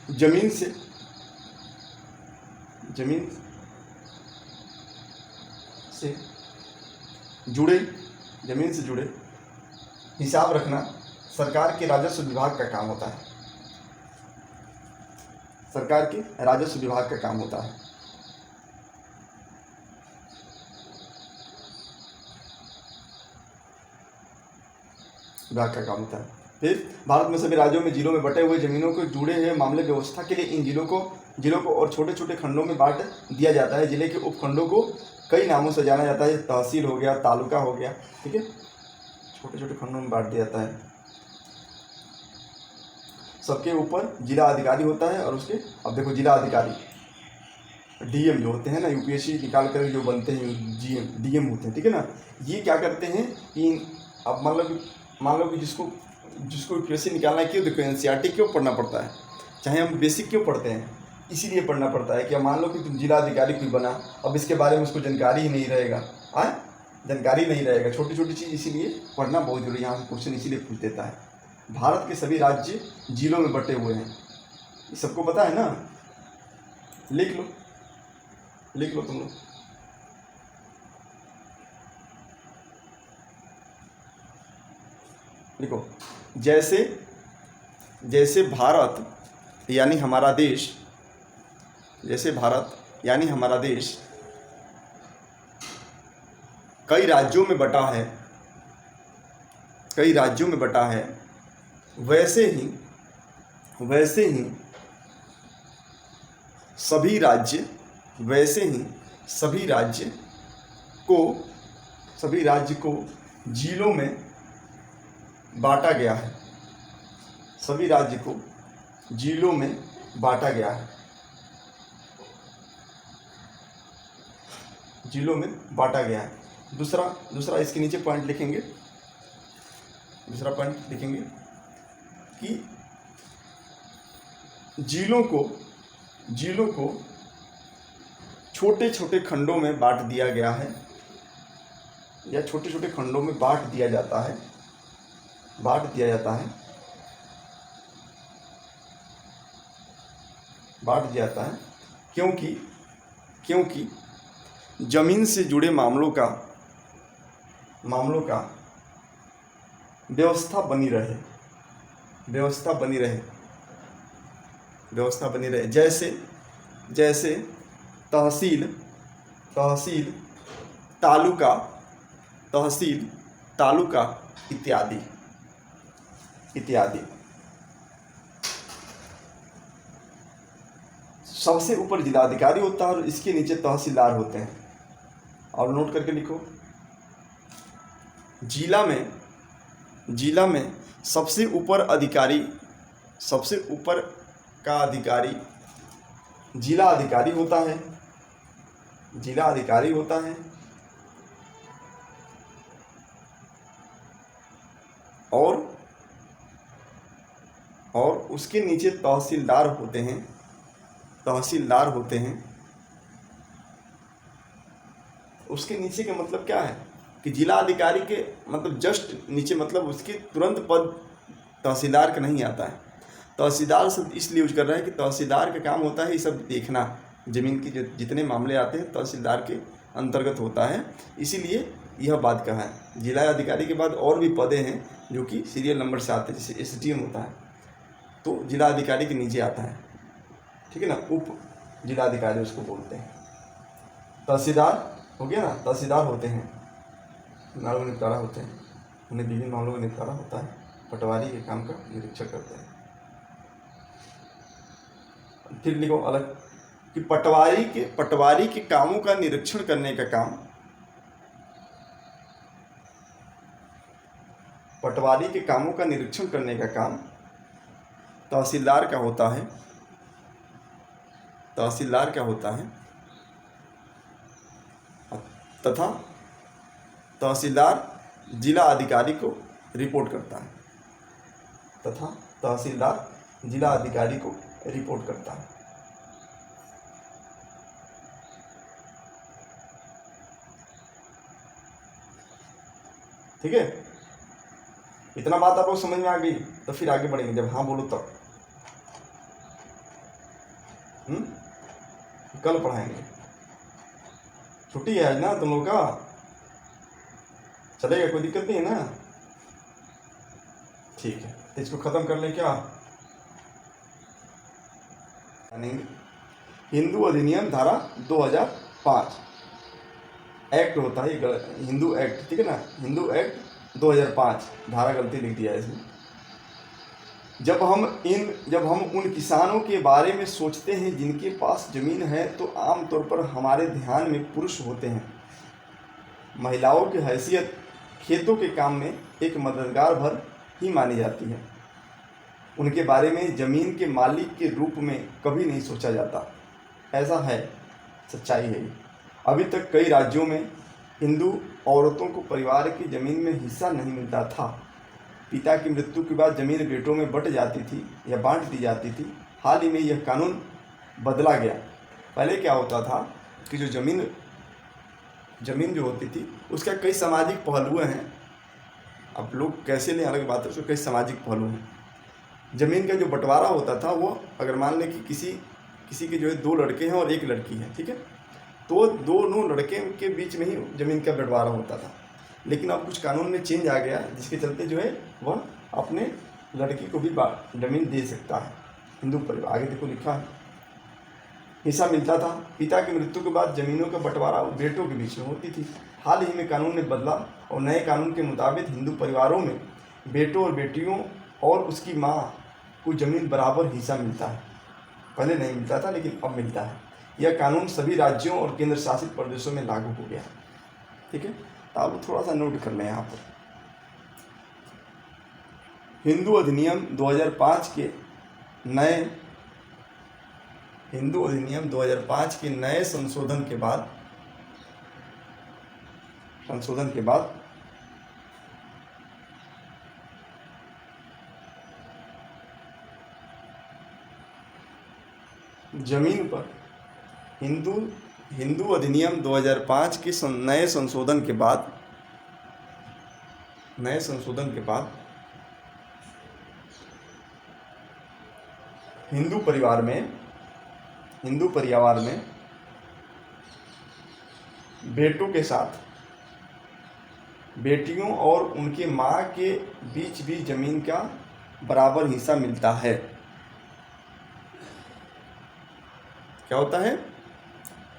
[SPEAKER 1] जमीन से जुड़े हिसाब रखना सरकार के राजस्व विभाग का काम होता है। सरकार के राजस्व विभाग का काम होता है। फिर भारत में सभी राज्यों में जिलों में बटे हुए जमीनों को जुड़े हुए मामले व्यवस्था के लिए इन जिलों को और छोटे छोटे खंडों में बांट दिया जाता है। जिले के उपखंडों को कई नामों से जाना जाता है। तहसील हो गया, तालुका हो गया, ठीक है, छोटे छोटे खंडों में बांट दिया जाता है। सबके ऊपर जिला अधिकारी होता है और उसके, अब देखो, जिला अधिकारी डीएम जो होते हैं ना, यूपीएससी निकाल कर जो बनते हैं डीएम होते हैं, ठीक है ना। ये क्या करते हैं कि अब मान लो कि जिसको यूपीएससी निकालना है, क्यों, देखो एनसीईआरटी क्यों पढ़ना पड़ता है, चाहे हम बेसिक क्यों पढ़ते हैं, इसीलिए पढ़ना पड़ता है कि अब मान लो कि तुम जिला अधिकारी कोई बना, अब इसके बारे में उसको जानकारी ही नहीं रहेगा, छोटी छोटी चीज़, इसीलिए पढ़ना बहुत जरूरी है। यहाँ से क्वेश्चन इसीलिए पूछ देता है। भारत के सभी राज्य जिलों में बटे हुए हैं, ये सबको पता है ना, लिख लो तुम लोग। लिखो, जैसे भारत यानी हमारा देश, कई राज्यों में बटा है, वैसे ही सभी राज्य को जिलों में बांटा गया है। सभी राज्य को जिलों में बांटा गया है। दूसरा इसके नीचे पॉइंट लिखेंगे। दूसरा पॉइंट लिखेंगे कि जिलों को छोटे छोटे खंडों में बांट दिया गया है, या छोटे छोटे खंडों में बांट दिया जाता है, क्योंकि जमीन से जुड़े मामलों का व्यवस्था बनी रहे। जैसे तहसील, तालुका इत्यादि। सबसे ऊपर जिलाधिकारी होता है और इसके नीचे तहसीलदार होते हैं। और नोट करके लिखो, जिला में सबसे ऊपर का अधिकारी जिला अधिकारी होता है। और उसके नीचे तहसीलदार होते हैं। उसके नीचे का मतलब क्या है कि जिला अधिकारी के मतलब जस्ट नीचे, मतलब उसके तुरंत पद तहसीलदार का नहीं आता है। तहसीलदार शब्द इसलिए यूज कर रहे हैं कि तहसीलदार का काम होता है ये सब देखना, ज़मीन की जितने मामले आते हैं तहसीलदार के अंतर्गत होता है, इसीलिए यह बात कहा है। जिला अधिकारी के बाद और भी पदे हैं जो कि सीरियल नंबर से आते हैं, जैसे एसडीएम होता है तो जिला अधिकारी के नीचे आता है, ठीक है ना, उप जिला अधिकारी उसको बोलते हैं। तहसीलदार हो गया ना। तहसीलदार होते हैं, मामलों का निपटारा होते हैं, उन्हें विभिन्न मामलों का निपटारा होता है। पटवारी के काम का निरीक्षण करते हैं। फिर लिखो अलग कि पटवारी के कामों का निरीक्षण करने का काम, पटवारी के कामों का निरीक्षण करने का काम तहसीलदार का होता है। तहसीलदार क्या होता है तथा तहसीलदार जिला अधिकारी को रिपोर्ट करता है। तथा तहसीलदार जिला अधिकारी को रिपोर्ट करता है। ठीक है, इतना बात आप लोग समझ में आ गई? तो फिर आगे बढ़ेंगे, जब हाँ बोलो तब। कल पढ़ाएंगे। छुट्टी है आज ना तुम लोग का? चलेगा, कोई दिक्कत नहीं है ना? ठीक है, तो इसको खत्म कर ले क्या? हिंदू अधिनियम धारा 2005 एक्ट होता है, हिंदू एक्ट, ठीक है ना, हिंदू एक्ट 2005, धारा गलती लिख दिया है इसमें। जब हम उन किसानों के बारे में सोचते हैं जिनके पास जमीन है, तो आमतौर पर हमारे ध्यान में पुरुष होते हैं। महिलाओं की हैसियत खेतों के काम में एक मददगार भर ही मानी जाती है। उनके बारे में जमीन के मालिक के रूप में कभी नहीं सोचा जाता। ऐसा है, सच्चाई है ये। अभी तक कई राज्यों में हिंदू औरतों को परिवार की जमीन में हिस्सा नहीं मिलता था। पिता की मृत्यु के बाद जमीन बेटों में बंट जाती थी या बांट दी जाती थी। हाल ही में यह कानून बदला गया। पहले क्या होता था कि जो जमीन जो होती थी उसका कई सामाजिक पहलू हैं। अब लोग कैसे लें अलग बात है, उसके कई सामाजिक पहलू हैं। ज़मीन का जो बंटवारा होता था वो, अगर मान लें कि किसी के जो है 2 लड़के हैं और 1 लड़की है, ठीक है, तो दोनों लड़के के बीच में ही ज़मीन का बंटवारा होता था। लेकिन अब कुछ कानून में चेंज आ गया, जिसके चलते जो है वह अपने लड़की को भी ज़मीन दे सकता है। हिंदू परिवार, आगे देखो लिखा है, हिस्सा मिलता था। पिता की मृत्यु के बाद ज़मीनों का बंटवारा बेटों के बीच में होती थी। हाल ही में कानून ने बदला और नए कानून के मुताबिक हिंदू परिवारों में बेटों और बेटियों और उसकी माँ को ज़मीन बराबर हिस्सा मिलता है। पहले नहीं मिलता था, लेकिन अब मिलता है। यह कानून सभी राज्यों और केंद्र शासित प्रदेशों में लागू हो गया। ठीक है, तो आप थोड़ा सा नोट कर लें यहाँ पर। हिंदू अधिनियम 2005 के नए संशोधन के बाद जमीन पर हिंदू अधिनियम 2005 के नए संशोधन के बाद हिंदू परिवार में बेटों के साथ बेटियों और उनके माँ के बीच भी जमीन का बराबर हिस्सा मिलता है। क्या होता है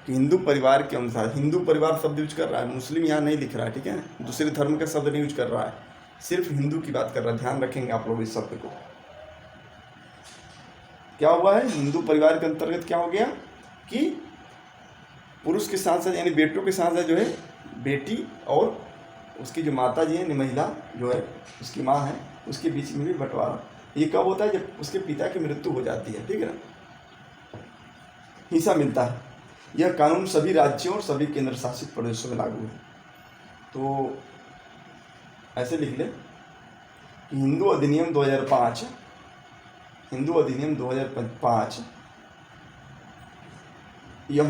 [SPEAKER 1] कि हिंदू परिवार के अनुसार, हिंदू परिवार शब्द यूज कर रहा है, मुस्लिम यहाँ नहीं लिख रहा है, ठीक है, दूसरे धर्म का शब्द नहीं यूज कर रहा है, सिर्फ हिंदू की बात कर रहा है। ध्यान रखेंगे आप लोग इस शब्द को। क्या हुआ है, हिंदू परिवार के अंतर्गत क्या हो गया कि पुरुष के साथ साथ यानी बेटों के साथ साथ जो है बेटी और उसकी जो माता जी है, महिला जो है उसकी माँ है, उसके बीच में भी बंटवारा। ये कब होता है, जब उसके पिता की मृत्यु हो जाती है, ठीक है ना, हिस्सा मिलता है। यह कानून सभी राज्यों और सभी केंद्र शासित प्रदेशों में लागू है। तो ऐसे लिख ले कि हिंदू अधिनियम 2005 यह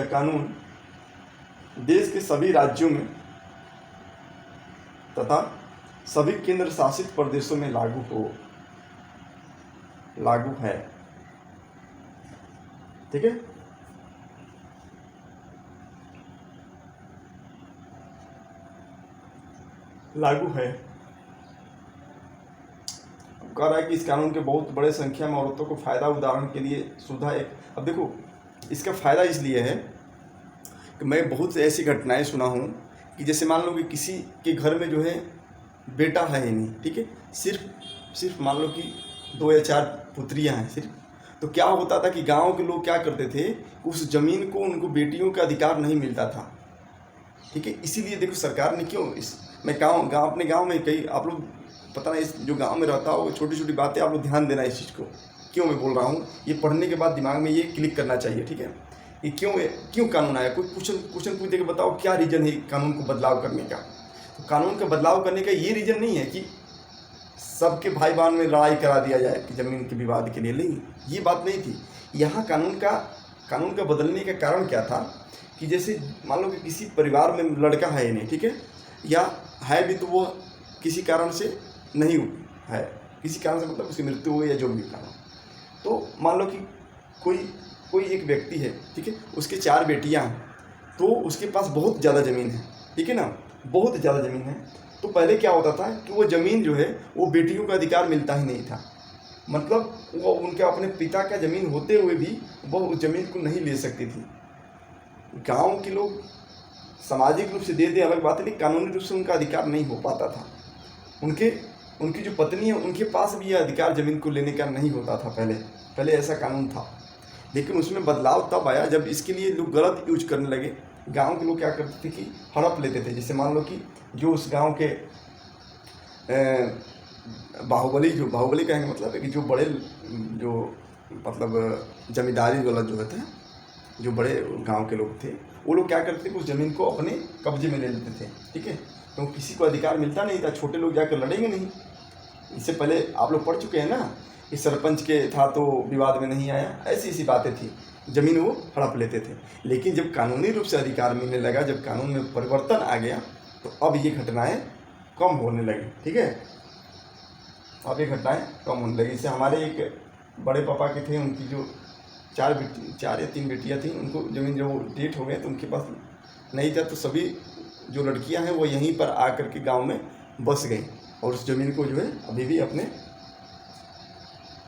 [SPEAKER 1] कानून देश के सभी राज्यों में तथा सभी केंद्र शासित प्रदेशों में लागू है। ठीक है, लागू है। कह रहा है कि इस कानून के बहुत बड़े संख्या में औरतों को फायदा, उदाहरण के लिए सुधा एक। अब देखो इसका फायदा इसलिए है कि मैं बहुत ऐसी घटनाएं सुना हूँ कि जैसे मान लो कि किसी के घर में जो है बेटा है ही नहीं, ठीक है, सिर्फ मान लो कि 2 या 4 पुत्रियां हैं सिर्फ। तो क्या होता था कि गांव के लोग क्या करते थे, उस ज़मीन को उनको बेटियों का अधिकार नहीं मिलता था, ठीक है। इसीलिए देखो सरकार ने क्यों मैं गाँव अपने गाँव में कई आप लोग पता नहीं, इस जो गाँव में रहता हो छोटी छोटी बातें आप लोग ध्यान देना इस चीज़ को, क्यों मैं बोल रहा हूँ, ये पढ़ने के बाद दिमाग में ये क्लिक करना चाहिए, ठीक है। ये क्यों कानून आया, कोई क्वेश्चन पूछ दे के बताओ क्या रीज़न है कानून को बदलाव करने का। तो कानून का बदलाव करने का ये रीज़न नहीं है कि सबके भाई बहन में लड़ाई करा दिया जाए कि ज़मीन के विवाद के लिए, नहीं, ये बात नहीं थी। यहाँ कानून का बदलने का कारण क्या था कि जैसे मान लो कि किसी परिवार में लड़का है नहीं, ठीक है, या है भी तो वो किसी कारण से नहीं है, किसी कारण से मतलब उसकी मृत्यु हो गई या जो भी कारण। तो मान लो कि कोई एक व्यक्ति है, ठीक है, उसके 4 बेटियां हैं, तो उसके पास बहुत ज़्यादा ज़मीन है, ठीक है ना, बहुत ज़्यादा ज़मीन है। तो पहले क्या होता था कि वो ज़मीन जो है वो बेटियों का अधिकार मिलता ही नहीं था, मतलब वो उनके अपने पिता का ज़मीन होते हुए भी वो उस ज़मीन को नहीं ले सकती थी। गांव के लोग सामाजिक रूप से दे दे अलग बात है, लेकिन कानूनी रूप से उनका अधिकार नहीं हो पाता था। उनकी जो पत्नी है उनके पास भी यह अधिकार ज़मीन को लेने का नहीं होता था। पहले ऐसा कानून था, लेकिन उसमें बदलाव तब आया जब इसके लिए लोग गलत यूज करने लगे। गांव के लोग क्या करते थे कि हड़प लेते थे। जैसे मान लो कि जो उस गांव के बाहुबली कहने का मतलब है कि जो बड़े जो मतलब जमींदारी वाला जो होता है, जो बड़े गांव के लोग थे, वो लोग क्या करते थे कि उस ज़मीन को अपने कब्जे में ले लेते थे, ठीक है, क्योंकि किसी को अधिकार मिलता नहीं था, छोटे लोग जाकर लड़ेंगे नहीं। इससे पहले आप लोग पढ़ चुके हैं ना कि सरपंच के था तो विवाद में नहीं आया, ऐसी बातें थी, ज़मीन वो हड़प लेते थे। लेकिन जब कानूनी रूप से अधिकार मिलने लगा, जब कानून में परिवर्तन आ गया, तो अब ये घटनाएं कम होने लगी, ठीक है, अब ये घटनाएं कम होने लगी। इससे हमारे एक बड़े पापा के थे, उनकी जो 4 या 3 बेटियां थीं, उनको ज़मीन जो डेट हो गए तो उनके पास नहीं था, तो सभी जो लड़कियां हैं वो यहीं पर आकर के गांव में बस गई और उस ज़मीन को जो है अभी भी अपने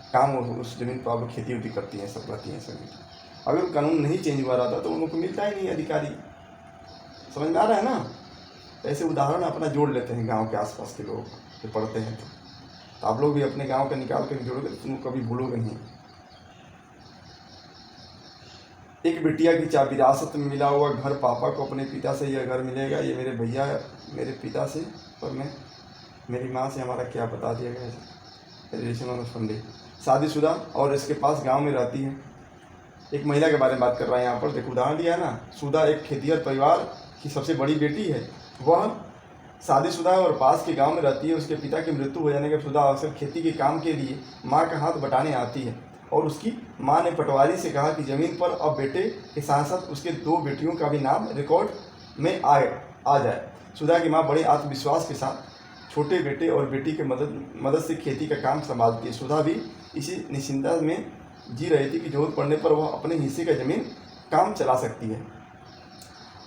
[SPEAKER 1] काम, उस ज़मीन पर आप खेती उती करती हैं, सब रहती हैं सभी। अगर कानून नहीं चेंज हुआ रहता तो उनको मिलता ही नहीं अधिकारी। समझ में आ रहा है ना। ऐसे उदाहरण अपना जोड़ लेते हैं गांव के आसपास के लोग जो पढ़ते हैं, तो आप लोग भी अपने गांव का निकाल कर जोड़ोगे तो तुमको कभी भूलोगे नहीं। एक बिटिया की चाबी विरासत में मिला हुआ घर, पापा को अपने पिता से यह घर मिलेगा, ये मेरे भैया मेरे पिता से और मेरी माँ से हमारा क्या बता दिया गया। रिलेशन ऑफ फैमिली, शादीशुदा और इसके पास गांव में रहती है। एक महिला के बारे में बात कर रहा है यहाँ पर, देखो उदाहरण दिया है ना। सुधा एक खेतिहर परिवार की सबसे बड़ी बेटी है, वह शादीशुदा है और पास के गांव में रहती है। उसके पिता की मृत्यु हो जाने के सुधा अक्सर खेती के काम के लिए माँ का हाथ बटाने आती है और उसकी माँ ने पटवारी से कहा कि ज़मीन पर अब बेटे के साथ साथ उसके 2 बेटियों का भी नाम रिकॉर्ड में आ जाए। सुधा की माँ बड़े आत्मविश्वास के साथ छोटे बेटे और बेटी के मदद से खेती का काम संभालती है। सुधा भी इसी निश्चिंता में जी रही थी कि जरूरत पड़ने पर वह अपने हिस्से का ज़मीन काम चला सकती है।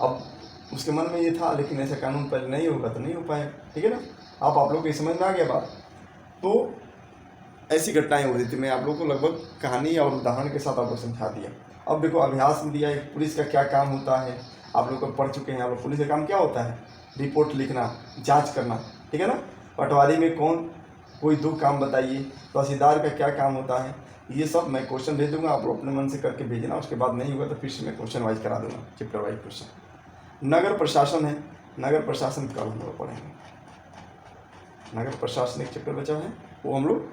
[SPEAKER 1] अब उसके मन में ये था, लेकिन ऐसा कानून पहले नहीं होगा तो नहीं हो पाया, ठीक है ना। आप लोग को समझ में आ गया बात। तो ऐसी घटनाएं हो रही थी। मैं आप लोगों को लगभग कहानी और उदाहरण के साथ आपको समझा दिया। अब देखो अभ्यास में दिया है पुलिस का क्या काम होता है, आप लोग को पढ़ चुके हैं। आप लोग पुलिस का काम क्या होता है, रिपोर्ट लिखना, जांच करना, ठीक है ना। पटवारी में कोई 2 काम बताइए। तहसीलदार का क्या काम होता है, ये सब मैं क्वेश्चन भेज दूंगा, आप लोग अपने मन से करके भेजना। उसके बाद नहीं होगा तो फिर से मैं क्वेश्चन वाइज करा दूंगा, चैप्टर वाइज क्वेश्चन। नगर प्रशासन है, नगर प्रशासन कल हम लोग पढ़ेंगे। नगर प्रशासन एक चैप्टर बचा है, वो हम लोग